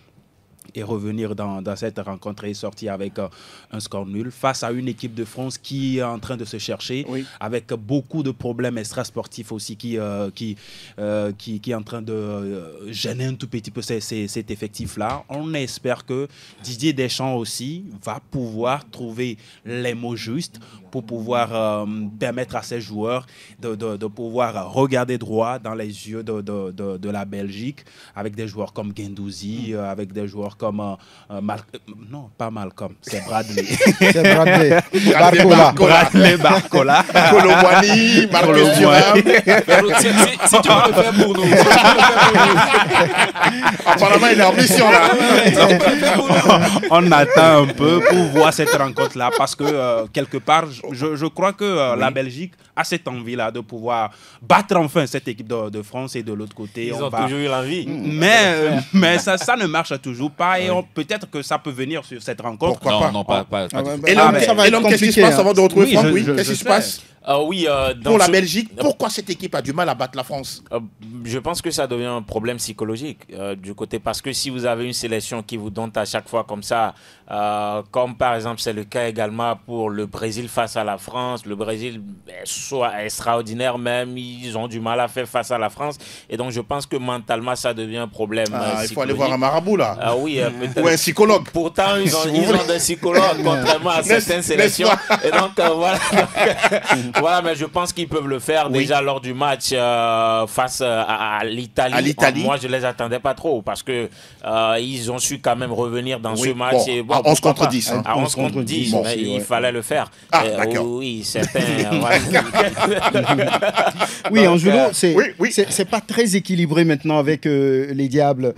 Et revenir dans cette rencontre et sortir avec un score nul face à une équipe de France qui est en train de se chercher, avec beaucoup de problèmes extrasportifs aussi qui est en train de gêner un tout petit peu cet effectif-là. On espère que Didier Deschamps aussi va pouvoir trouver les mots justes pour pouvoir permettre à ses joueurs de pouvoir regarder droit dans les yeux de la Belgique, avec des joueurs comme Guendouzi, avec des joueurs comme non, pas Malcolm, c'est Bradley. C'est Bradley. Bradley Barcola. Colomboigny, Marcus Thuram. Si tu veux le faire pour nous. Apparemment, il est en mission là. On attend un peu pour voir cette rencontre-là parce que quelque part, je crois que la Belgique a cette envie-là de pouvoir battre enfin cette équipe de France et de l'autre côté. Ils ont toujours eu l'envie. Mais ça ne marche toujours pas et peut-être que ça peut venir sur cette rencontre. Pourquoi pas. Et l'homme, qu'est-ce qui se passe avant de retrouver Franck? Qu'est-ce qui se passe pour la Belgique? Pourquoi cette équipe a du mal à battre la France? Je pense que ça devient un problème psychologique du côté, parce que si vous avez une sélection qui vous donne à chaque fois comme ça, comme par exemple c'est le cas également pour le Brésil face à la France, le Brésil soit extraordinaire même, ils ont du mal à faire face à la France, et donc je pense que mentalement ça devient un problème. Il faut aller voir un marabout là. Oui, ou un psychologue. Pourtant ils ont des psychologues contrairement à certaines sélections, et donc voilà. Voilà, mais je pense qu'ils peuvent le faire déjà lors du match face à l'Italie. Moi, je ne les attendais pas trop parce que ils ont su quand même revenir dans ce match. À 11 contre 10. À 11 contre 10, mais il fallait le faire. Oui, certains... Oui, Angelo, c'est pas très équilibré maintenant avec les Diables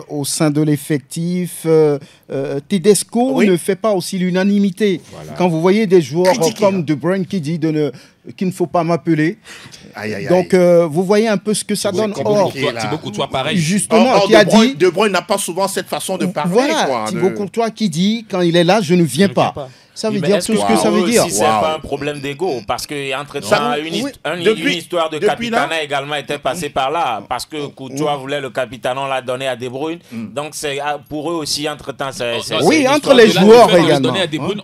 au sein de l'effectif. Tedesco ne fait pas aussi l'unanimité. Voilà. Quand vous voyez des joueurs comme De Bruyne qui dit qu'il ne faut pas m'appeler. Donc, vous voyez un peu ce que ça donne. Thibaut Courtois, pareil. Justement, qui a dit... De Bruyne n'a pas souvent cette façon de parler. Voilà, Thibaut Courtois qui dit, quand il est là, je ne viens pas. Ça veut dire tout ce que ça veut dire. Si c'est pas un problème d'ego, parce qu'entre-temps, une histoire de capitanat également était passée par là, parce que Courtois voulait le capitanat, on l'a donné à De Bruyne. Donc, c'est pour eux aussi, entre-temps, oui, entre les joueurs également.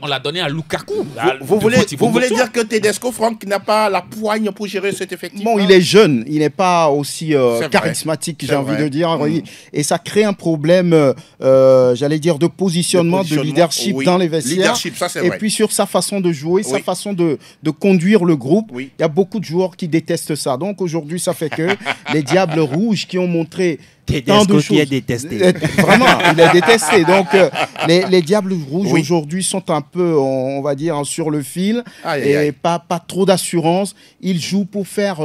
On l'a donné à Lukaku. Vous voulez dire que Tedesco, Franck, n'a pas la poigne pour gérer cet effectif? Bon, il est jeune, il n'est pas aussi charismatique, j'ai envie de dire. Et ça crée un problème, j'allais dire, de positionnement, de leadership dans les vestiaires. Et puis sur sa façon de jouer, sa façon de conduire le groupe, il y a beaucoup de joueurs qui détestent ça. Donc aujourd'hui, ça fait que les Diables Rouges qui ont montré Tedesco qui est détesté. Vraiment, il est détesté. Donc, les Diables Rouges aujourd'hui sont un peu, on va dire, sur le fil et pas trop d'assurance. Ils jouent pour faire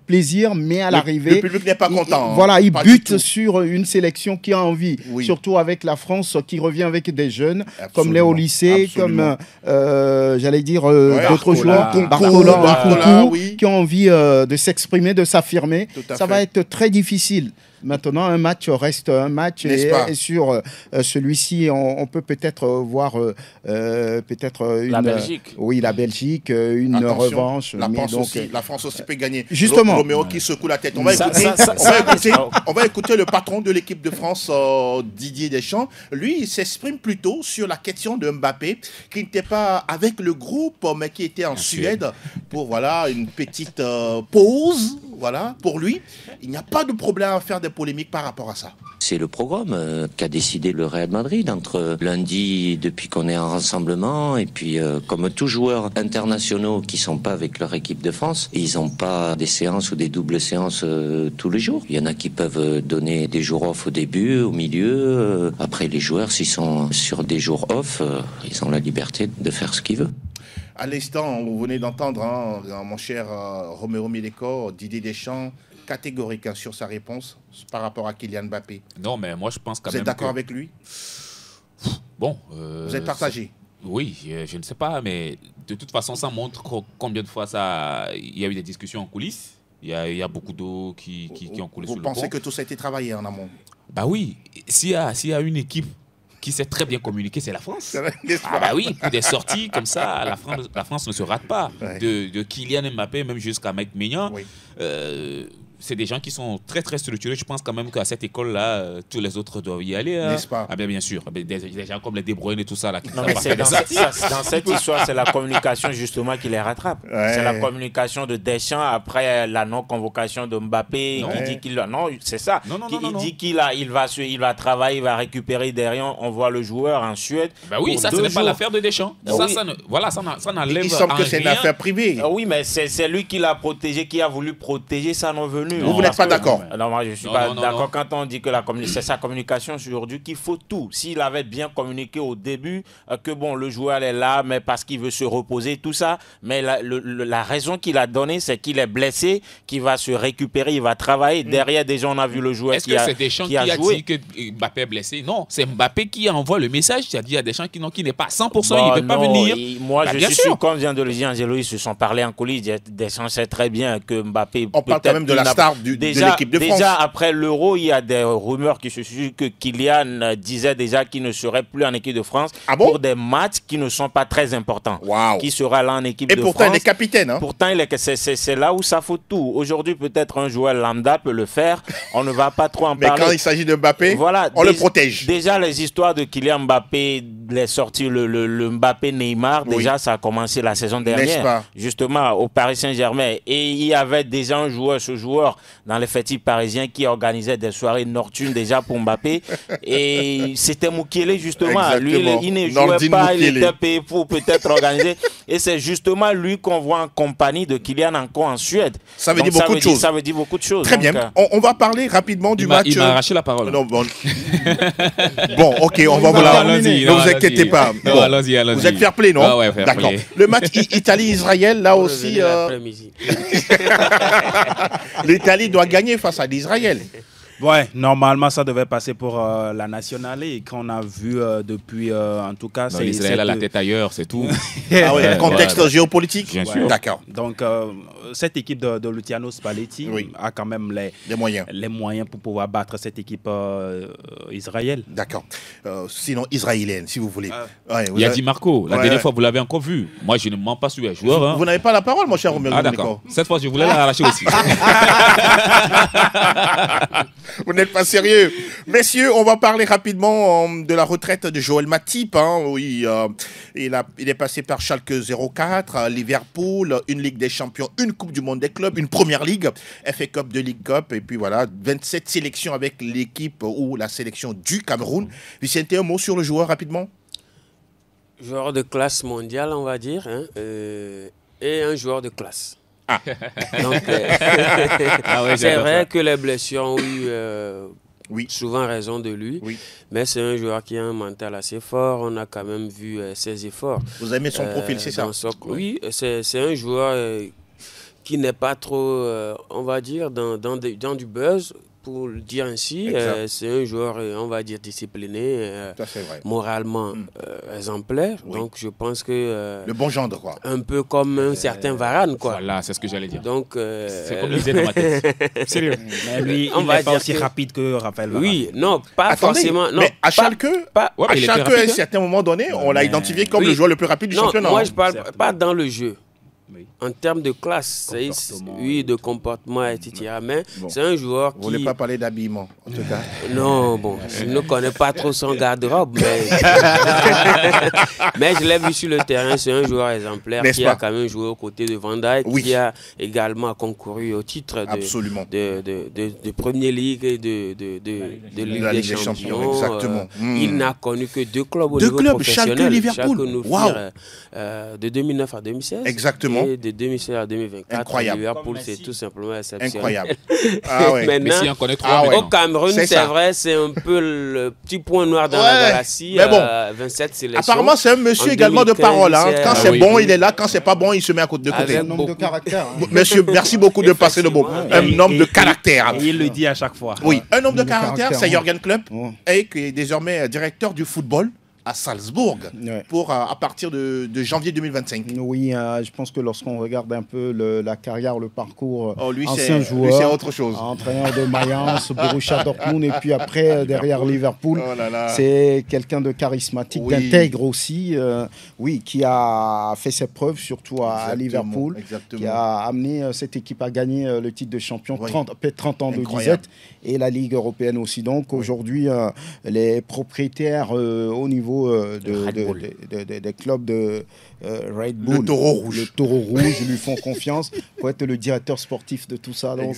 plaisir, mais à l'arrivée... Le public n'est pas content. Voilà, ils butent sur une sélection qui a envie. Surtout avec la France qui revient avec des jeunes, comme Léo Lycée, comme, j'allais dire, d'autres joueurs, Barcola, qui ont envie de s'exprimer, de s'affirmer. Ça va être très difficile. Maintenant, un match reste un match et sur celui-ci, on peut peut-être voir la Belgique. Oui, la Belgique, une revanche. La France aussi peut gagner. Justement. Roméo qui secoue la tête. On va écouter le patron de l'équipe de France, Didier Deschamps. Lui, il s'exprime plutôt sur la question de Mbappé, qui n'était pas avec le groupe, mais qui était en Suède pour une petite pause. Voilà, pour lui, il n'y a pas de problème à faire des polémiques par rapport à ça. C'est le programme qu'a décidé le Real Madrid entre lundi, depuis qu'on est en rassemblement, et puis comme tous joueurs internationaux qui sont pas avec leur équipe de France, ils n'ont pas des séances ou des doubles séances tous les jours. Il y en a qui peuvent donner des jours off au début, au milieu. Après, les joueurs, s'ils sont sur des jours off, ils ont la liberté de faire ce qu'ils veulent. À l'instant, vous venez d'entendre, mon cher Romero Mileko, Didier Deschamps, catégorique sur sa réponse par rapport à Kylian Mbappé. Non, mais moi je pense quand même. Vous êtes d'accord avec lui? Bon. Vous êtes partagé? Oui, je ne sais pas, mais de toute façon, ça montre combien de fois il y a eu des discussions en coulisses. Il y a beaucoup d'eau qui ont coulé sous le pont. Vous pensez que tout ça a été travaillé en amont? Bah oui, s'il y a une équipe qui sait très bien communiquer, c'est la France. Oui, pour des sorties comme ça, la France ne se rate pas. De Kylian Mbappé, même jusqu'à Mike Maignan. C'est des gens qui sont très très structurés. Je pense quand même qu'à cette école-là, tous les autres doivent y aller. N'est-ce pas? Bien sûr. Des gens comme les De Bruyne et tout ça. Là, non, mais dans cette histoire, c'est la communication justement qui les rattrape. C'est la communication de Deschamps après la non-convocation de Mbappé. Qui dit qu'il non, c'est ça. Il dit qu'il va travailler, il va récupérer derrière. On voit le joueur en Suède. Oui, ça, ce n'est pas l'affaire de Deschamps. Ça n'enlève. Il semble que c'est une affaire privée. Oui, mais c'est lui qui l'a protégé, qui a voulu protéger sa non-venue. Vous n'êtes pas d'accord? Non, moi je ne suis pas d'accord quand on dit que c'est sa communication aujourd'hui qu'il faut tout. S'il avait bien communiqué au début, que bon, le joueur est là, mais parce qu'il veut se reposer, tout ça, mais la raison qu'il a donnée, c'est qu'il est blessé, qu'il va se récupérer, il va travailler. Derrière, déjà, on a vu le joueur qui a joué. Est-ce que c'est Deschamps qui a dit que Mbappé est blessé? Non, c'est Mbappé qui envoie le message, c'est-à-dire à Deschamps qui n'est pas 100%, il ne peut pas venir. Moi, je suis sûr, comme vient de le dire Angelo, ils se sont parlé en coulisses. Deschamps sait très bien que Mbappé... On parle quand même de la star de l'équipe de France. Déjà, après l'Euro, il y a des rumeurs qui se suivent que Kylian disait déjà qu'il ne serait plus en équipe de France pour des matchs qui ne sont pas très importants. Qui sera là en équipe de France. Et pourtant, il est capitaine. Pourtant, c'est là où ça faut tout. Aujourd'hui, peut-être un joueur lambda peut le faire. On ne va pas trop en parler. Mais quand il s'agit de Mbappé, on le protège. Déjà, les histoires de Kylian Mbappé, les sorties, le Mbappé Neymar, déjà, ça a commencé la saison dernière. Justement, au Paris Saint-Germain. Et il y avait déjà ce joueur dans l'effectif parisien qui organisait des soirées nocturnes déjà pour Mbappé. Et c'était Mukiele, justement. Lui, il ne jouait pas, il était payé pour peut-être organiser. Et c'est justement lui qu'on voit en compagnie de Kylian encore en Suède. Ça veut dire beaucoup de choses. Ça veut dire beaucoup de choses. Très bien. On va parler rapidement du match. Il m'a arraché la parole. Non, bon, ok, on va vous la terminer. Ne vous inquiétez pas. Non, allons-y. Vous êtes fair play, non? Ah ouais, fair play. D'accord. Le match Italie-Israël, là aussi. L'Italie doit gagner face à l'Israël. Ouais, normalement ça devait passer pour la nationale et qu'on a vu depuis, en tout cas, c'est Israël a la tête ailleurs, c'est tout. Contexte géopolitique. Bien sûr. D'accord. Donc cette équipe de Luciano Spalletti a quand même les moyens pour pouvoir battre cette équipe israélienne. D'accord. Sinon israélienne, si vous voulez. Il y a Di Marco. La dernière fois, vous l'avez encore vu. Moi, je ne mens pas sur les joueurs. Vous n'avez pas la parole, mon cher Roméo. Ah d'accord. Cette fois, je voulais la arracher aussi. Vous n'êtes pas sérieux. Messieurs, on va parler rapidement de la retraite de Joël Matip. Oui, il est passé par Schalke 04, Liverpool, une Ligue des Champions, une Coupe du Monde des clubs, une Première Ligue, FA Cup, de League Cup, et puis voilà, 27 sélections avec l'équipe ou la sélection du Cameroun. Vicente, un mot sur le joueur rapidement? Joueur de classe mondiale, on va dire, et un joueur de classe. Donc, c'est vrai que les blessures ont eu souvent raison de lui. Mais c'est un joueur qui a un mental assez fort. On a quand même vu ses efforts. Vous aimez son profil, c'est ça? Oui, c'est un joueur qui n'est pas trop, on va dire, dans du buzz. Pour le dire ainsi, c'est un joueur, on va dire, discipliné, moralement exemplaire. Donc, je pense que... le bon gendre, quoi. Un peu comme un certain Varane, quoi. Voilà, c'est ce que j'allais dire. Donc, c'est comme l'idée dans ma tête. Sérieux. Mais lui, il n'est pas aussi rapide que Raphaël Varane. Oui, non, pas forcément. Non, mais à Schalke, à un certain moment donné, on l'a identifié comme le joueur le plus rapide du championnat. Moi, je parle pas dans le jeu. En termes de classe, de comportement, etc. Mais c'est un joueur qui... Vous ne voulez pas parler d'habillement, en tout cas? Non, bon, je ne connais pas trop son garde-robe, mais je l'ai vu sur le terrain. C'est un joueur exemplaire qui a quand même joué aux côtés de Van Dijk, qui a également concouru au titre de Premier League et de Ligue des Champions. Exactement. Il n'a connu que 2 clubs au niveau professionnel. Schalke, Liverpool. De 2009 à 2016. Exactement. Et de 2016 à 2024. Incroyable. Liverpool, c'est tout simplement exceptionnel. Incroyable. Ah ouais. Maintenant, Messi en connaît 3 au Cameroun, c'est vrai, c'est un peu le petit point noir dans la galaxie. Mais bon, 27 sélections. Apparemment, c'est un monsieur également de parole. Hein. Quand c'est bon, il est là. Quand c'est pas bon, il se met à côté. Un homme de caractère. Monsieur, merci beaucoup de passer le mot. Un homme de caractère. Et il le dit à chaque fois. Oui, un homme de caractère, c'est Jürgen Klopp, et qui est désormais directeur du football à Salzbourg pour à partir de janvier 2025. Oui, je pense que lorsqu'on regarde un peu la carrière, le parcours, lui, ancien joueur, lui, c'est autre chose. Entraîneur de Mayence, Borussia Dortmund, et puis après derrière Liverpool, c'est quelqu'un de charismatique, d'intègre aussi, qui a fait ses preuves surtout à Liverpool, qui a amené cette équipe à gagner le titre de champion 30 ans de disette et la Ligue européenne aussi. Donc aujourd'hui, les propriétaires au niveau des clubs de Red Bull, le Taureau Rouge lui font confiance pour être le directeur sportif de tout ça. Donc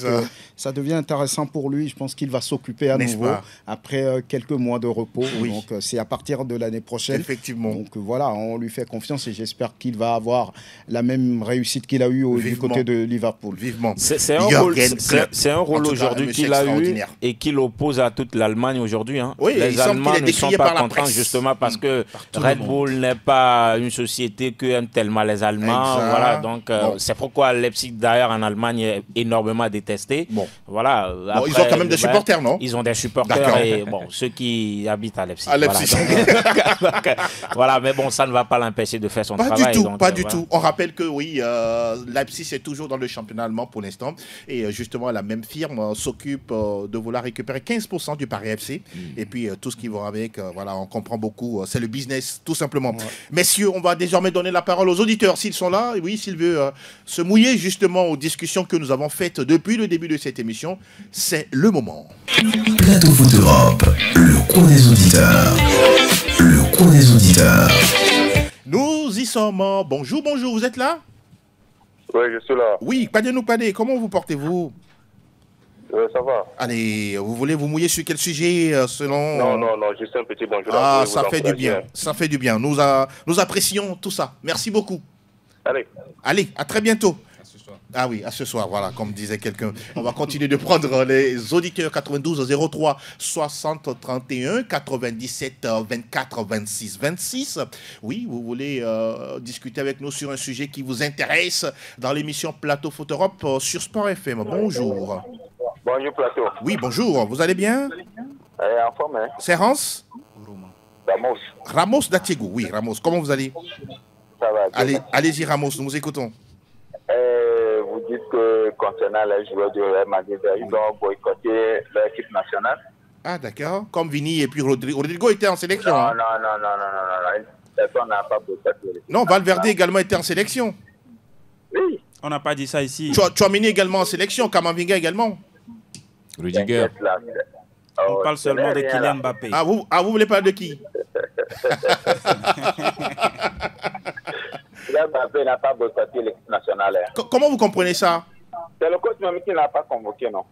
ça devient intéressant pour lui. Je pense qu'il va s'occuper à nouveau après quelques mois de repos. Donc c'est à partir de l'année prochaine. Effectivement. Donc voilà, on lui fait confiance et j'espère qu'il va avoir la même réussite qu'il a eu du côté de Liverpool. Vivement. C'est un rôle aujourd'hui qu'il a eu et qu'il oppose à toute l'Allemagne aujourd'hui. Hein. Oui, les Allemands ne sont pas contents justement parce que Red Bull n'est pas une société que aiment tellement les Allemands. Voilà, donc c'est pourquoi Leipzig d'ailleurs en Allemagne est énormément détesté. Voilà, après, ils ont quand même des supporters, non? Ils ont des supporters et ceux qui habitent à Leipzig. Voilà, mais bon, ça ne va pas l'empêcher de faire son travail. Pas du tout. On rappelle que Leipzig est toujours dans le championnat allemand pour l'instant et justement la même firme s'occupe de vouloir récupérer 15% du Paris FC et puis tout ce qui va avec. On comprend beaucoup. C'est le business, tout simplement. Messieurs, on va désormais donner la parole aux auditeurs s'ils sont là. Oui, s'ils veulent se mouiller justement aux discussions que nous avons faites depuis le début de cette émission, c'est le moment. Plateau Foot Europe, le coin des auditeurs. Le coin des auditeurs. Nous y sommes. Bonjour, vous êtes là? Oui, je suis là. Oui, padez-nous. Comment vous portez-vous? Ça va. Allez, vous voulez vous mouiller sur quel sujet selon... Non, juste un petit bonjour. Ah, ça fait du bien. Ça fait du bien. Nous apprécions tout ça. Merci beaucoup. Allez, à très bientôt. Ah oui, à ce soir, voilà, comme disait quelqu'un. On va continuer de prendre les auditeurs 92 03 60 31 97 24 26 26. Oui, vous voulez discuter avec nous sur un sujet qui vous intéresse dans l'émission Plateau Foot Europe sur Sport FM. Bonjour. Bonjour Plateau. Oui, bonjour. Vous allez bien? En forme, hein? C'est Ramos? Ramos d'Atiego. Oui, Ramos. Comment vous allez? Ça va. Allez-y, Ramos, nous vous écoutons. Vous dites que concernant les joueurs du Real Madrid, ils ont boycotté l'équipe nationale. Ah, d'accord. Comme Vini et puis Rodrigo. Rodrigo était en sélection. Non. Personne n'a pas boycotté. Non, Valverde également était en sélection. Oui. On n'a pas dit ça ici. Tchouaméni également en sélection. Kamavinga également. Rudiger. On parle seulement de Kylian Mbappé. Ah, vous voulez parler de qui? Kylian Mbappé n'a pas boycotté l'équipe nationale. Comment vous comprenez ça? C'est le coach même qui n'a pas convoqué, non?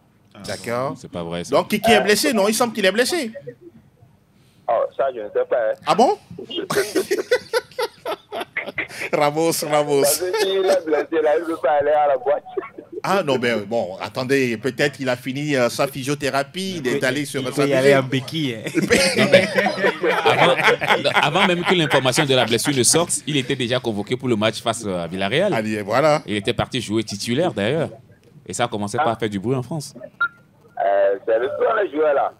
D'accord. C'est pas vrai. Ça. Donc, Kiki est blessé, non? Il semble qu'il est blessé. Oh, ça, je ne sais pas. Ah bon? Ramos. Parce qu'il est blessé, là, il ne veut pas aller à la boîte. Ah non, mais bon, attendez, peut-être qu'il a fini sa physiothérapie, il est allé sur sa aller en béquille. Avant même que l'information de la blessure ne sorte, il était déjà convoqué pour le match face à Villarreal. Allez, voilà. Il était parti jouer titulaire d'ailleurs. Et ça a commencé par faire du bruit en France. C'est le seul joueur là.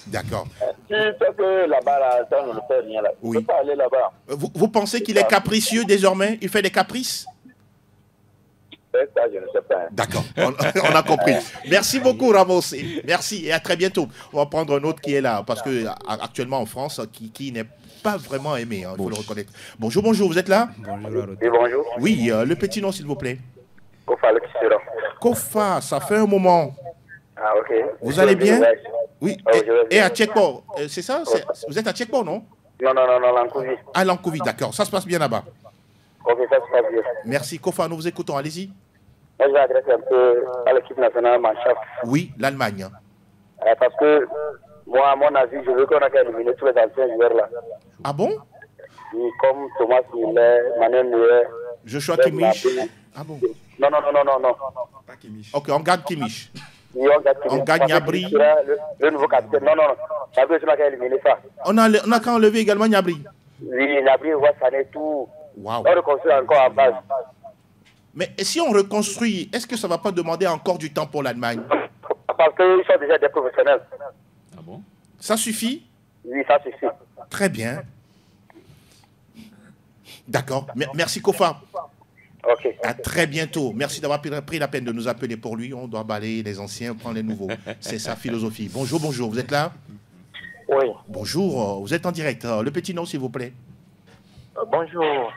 D'accord. Si c'est que là-bas, là, ça ne le fait rien là. Oui. Il ne peut pas aller là-bas. Vous pensez qu'il est capricieux désormais? Il fait des caprices? Ça, je ne sais pas. D'accord, on a compris. Merci beaucoup, Ramos. Merci et à très bientôt. On va prendre un autre qui est là, parce que actuellement en France, qui n'est pas vraiment aimé, il faut le reconnaître. Bonjour, vous êtes là? Bonjour. Oui, bonjour. Oui, le petit nom, s'il vous plaît. Kofa, le Kissera. Kofa, ça fait un moment. Ah, ok. Vous allez bien? Oui. Et à Tchekpo, c'est ça? Vous êtes à Tchekpo, non? Non, Lankouvi. À Lankouvi, d'accord. Ça se passe bien là-bas. Ok, ça se passe bien. Merci, Kofa, nous vous écoutons. Allez-y. Moi, je vais adresser un peu à l'équipe nationale Mannschaft. Oui, l'Allemagne. Parce que, moi, à mon avis, je veux qu'on ait éliminé tous les anciens joueurs là. Ah bon? Oui, comme Thomas Müller, Manuel Neuer. Joshua Kimmich. Ah bon? Non. Pas Kimmich. Ok, on garde Kimmich. Oui, on garde Gnabry. Le nouveau capitaine. Non. Gnabry, c'est moi qui ai éliminé ça. On a qu'à enlever également Gnabry. Oui, Gnabry, Wassané, tout. Wow. On reconstruit encore en base. Mais si on reconstruit, est-ce que ça ne va pas demander encore du temps pour l'Allemagne? Parce qu'ils sont déjà des professionnels. Ah bon? Ça suffit? Oui, ça suffit. Très bien. D'accord. Merci, Kofa. Ok. À très bientôt. Merci d'avoir pris la peine de nous appeler pour lui. On doit balayer les anciens, prendre les nouveaux. C'est sa philosophie. Bonjour. Vous êtes là? Oui. Bonjour. Vous êtes en direct. Le petit nom, s'il vous plaît. Bonjour.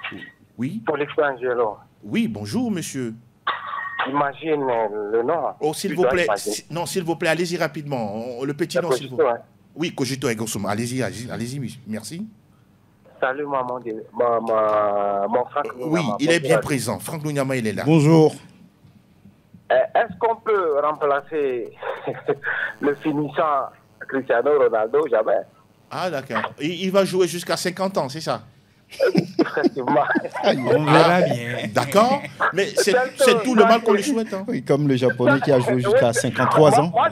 Oui. Polix Angelo. Oui, bonjour, monsieur. Imagine le nom. Oh, s'il vous plaît. Non, s'il vous plaît, allez-y rapidement. Le petit nom, s'il vous plaît. Hein. Oui, Cogito Egosoma. Allez-y, merci. Salut, maman. Mon Franck. Oui, il est bien présent. Franck Lunyama, il est là. Bonjour. Est-ce qu'on peut remplacer le finissant Cristiano Ronaldo? Jamais. Ah, d'accord. Il va jouer jusqu'à 50 ans, c'est ça? Effectivement. On verra bien. D'accord. Mais c'est tout le mal qu'on lui souhaite. Hein. Oui, comme le Japonais qui a joué jusqu'à 53 ans. Moi,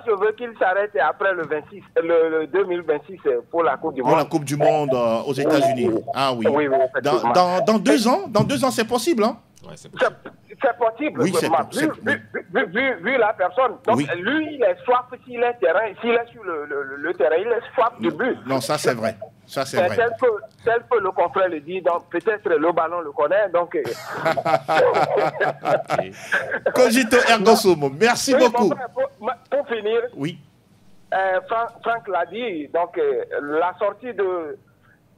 je veux qu'il s'arrête après le 2026 pour la Coupe du Monde. Pour la Coupe du Monde aux États-Unis. Ah oui. Dans 2 ans, c'est possible. Hein? Ouais, c'est possible. C'est possible. Oui, c'est possible. Vu la personne. Donc, lui, il est soif s'il est sur le terrain, il est soif du but. Non, ça c'est vrai. Ça, c'est vrai. Tel que le confrère le dit, donc peut-être le ballon le connaît. Donc... Cogito ergo sum, merci beaucoup. Pour finir, oui. Franck l'a dit, donc la sortie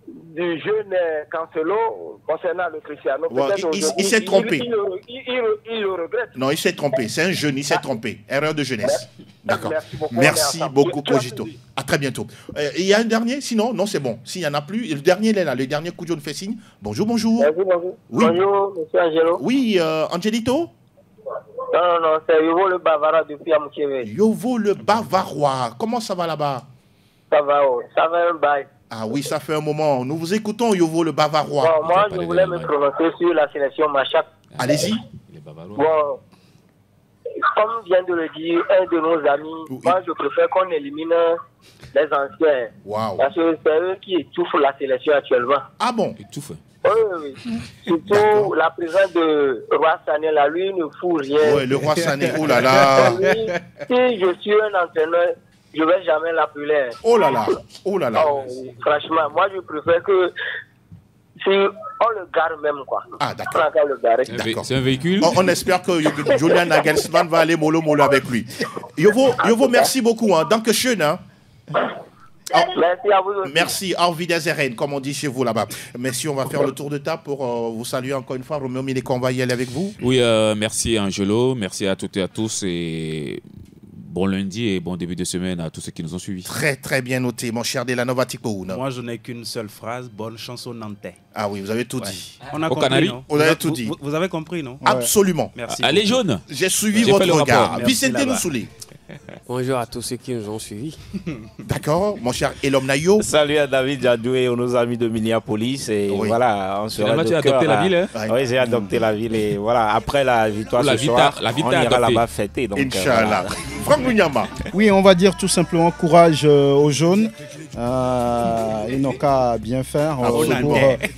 du jeune Cancelo concernant le Cristiano. Il s'est trompé. Il le regrette. Non, il s'est trompé. C'est un jeune, il s'est trompé. Erreur de jeunesse. D'accord. Merci beaucoup, Cogito. À très bientôt. Il y a un dernier? Sinon, non, c'est bon. S'il n'y en a plus, le dernier, il est là. Le dernier coup de jaune fait signe. Bonjour. Bonjour. Oui. Bonjour, monsieur Angelo. Oui, Angelito? Non, c'est Yovo le Bavarois depuis Amoukévé. Yovo le Bavarois. Comment ça va là-bas? Ça va un bail. Ah oui, ça fait un moment. Nous vous écoutons, Yovo le Bavarois. Bon, moi, je voulais me prononcer sur la sélection Mannschaft. Allez-y. Bon, comme vient de le dire un de nos amis, moi, je préfère qu'on élimine les anciens. Wow. Parce que c'est eux qui étouffent la sélection actuellement. Ah bon? Étouffe. Oui. Surtout la présence de Roi Sané, là, lui, ne fout rien. Oui, le Roi Sané, oh là là. Si je suis un entraîneur, je ne vais jamais l'appeler. Oh là là. Oh, franchement, moi, je préfère que si on le garde même, quoi. Ah, d'accord. C'est un véhicule. On espère que Julian Nagelsmann va aller mollo avec lui. Yovo, merci beaucoup. Hein. Dankeschön. Hein. Merci à vous aussi. Merci, auf Wiedersehen, comme on dit chez vous là-bas. Merci, on va faire le tour de table pour vous saluer encore une fois. Roméo Minéco, on va y aller avec vous. Oui, merci Angelo, merci à toutes et à tous et bon lundi et bon début de semaine à tous ceux qui nous ont suivis. Très très bien noté, mon cher Delano Tikouna. Moi, je n'ai qu'une seule phrase, bonne chance au Nantais. Ah oui, vous avez tout dit. On a au compris, Canaries, non? On a tout dit. Vous avez compris, non? Absolument. Merci. Allez, jaune. J'ai suivi votre regard. Vicente Nous Soulé. Bonjour à tous ceux qui nous ont suivis. D'accord, mon cher Elom Nayo. Salut à David Jadou et aux nos amis de Minneapolis. Et voilà, on sera tu as adopté la ville, hein? Oui, j'ai adopté la ville. Et voilà, après la victoire ce soir, on ira là-bas fêter. Inch'Allah. Franck Bounyama. Oui, on va dire tout simplement courage aux jaunes. Ils n'ont qu'à bien faire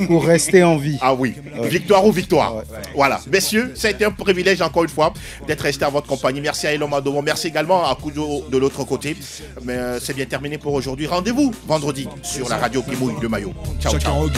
pour rester en vie. Ah oui, victoire ou victoire. Voilà, messieurs, ça a été un privilège encore une fois d'être resté à votre compagnie. Merci à Elom Adomo, merci également à Koujo de l'autre côté. Mais c'est bien terminé pour aujourd'hui. Rendez-vous vendredi sur la radio qui mouille le maillot. Ciao, ciao.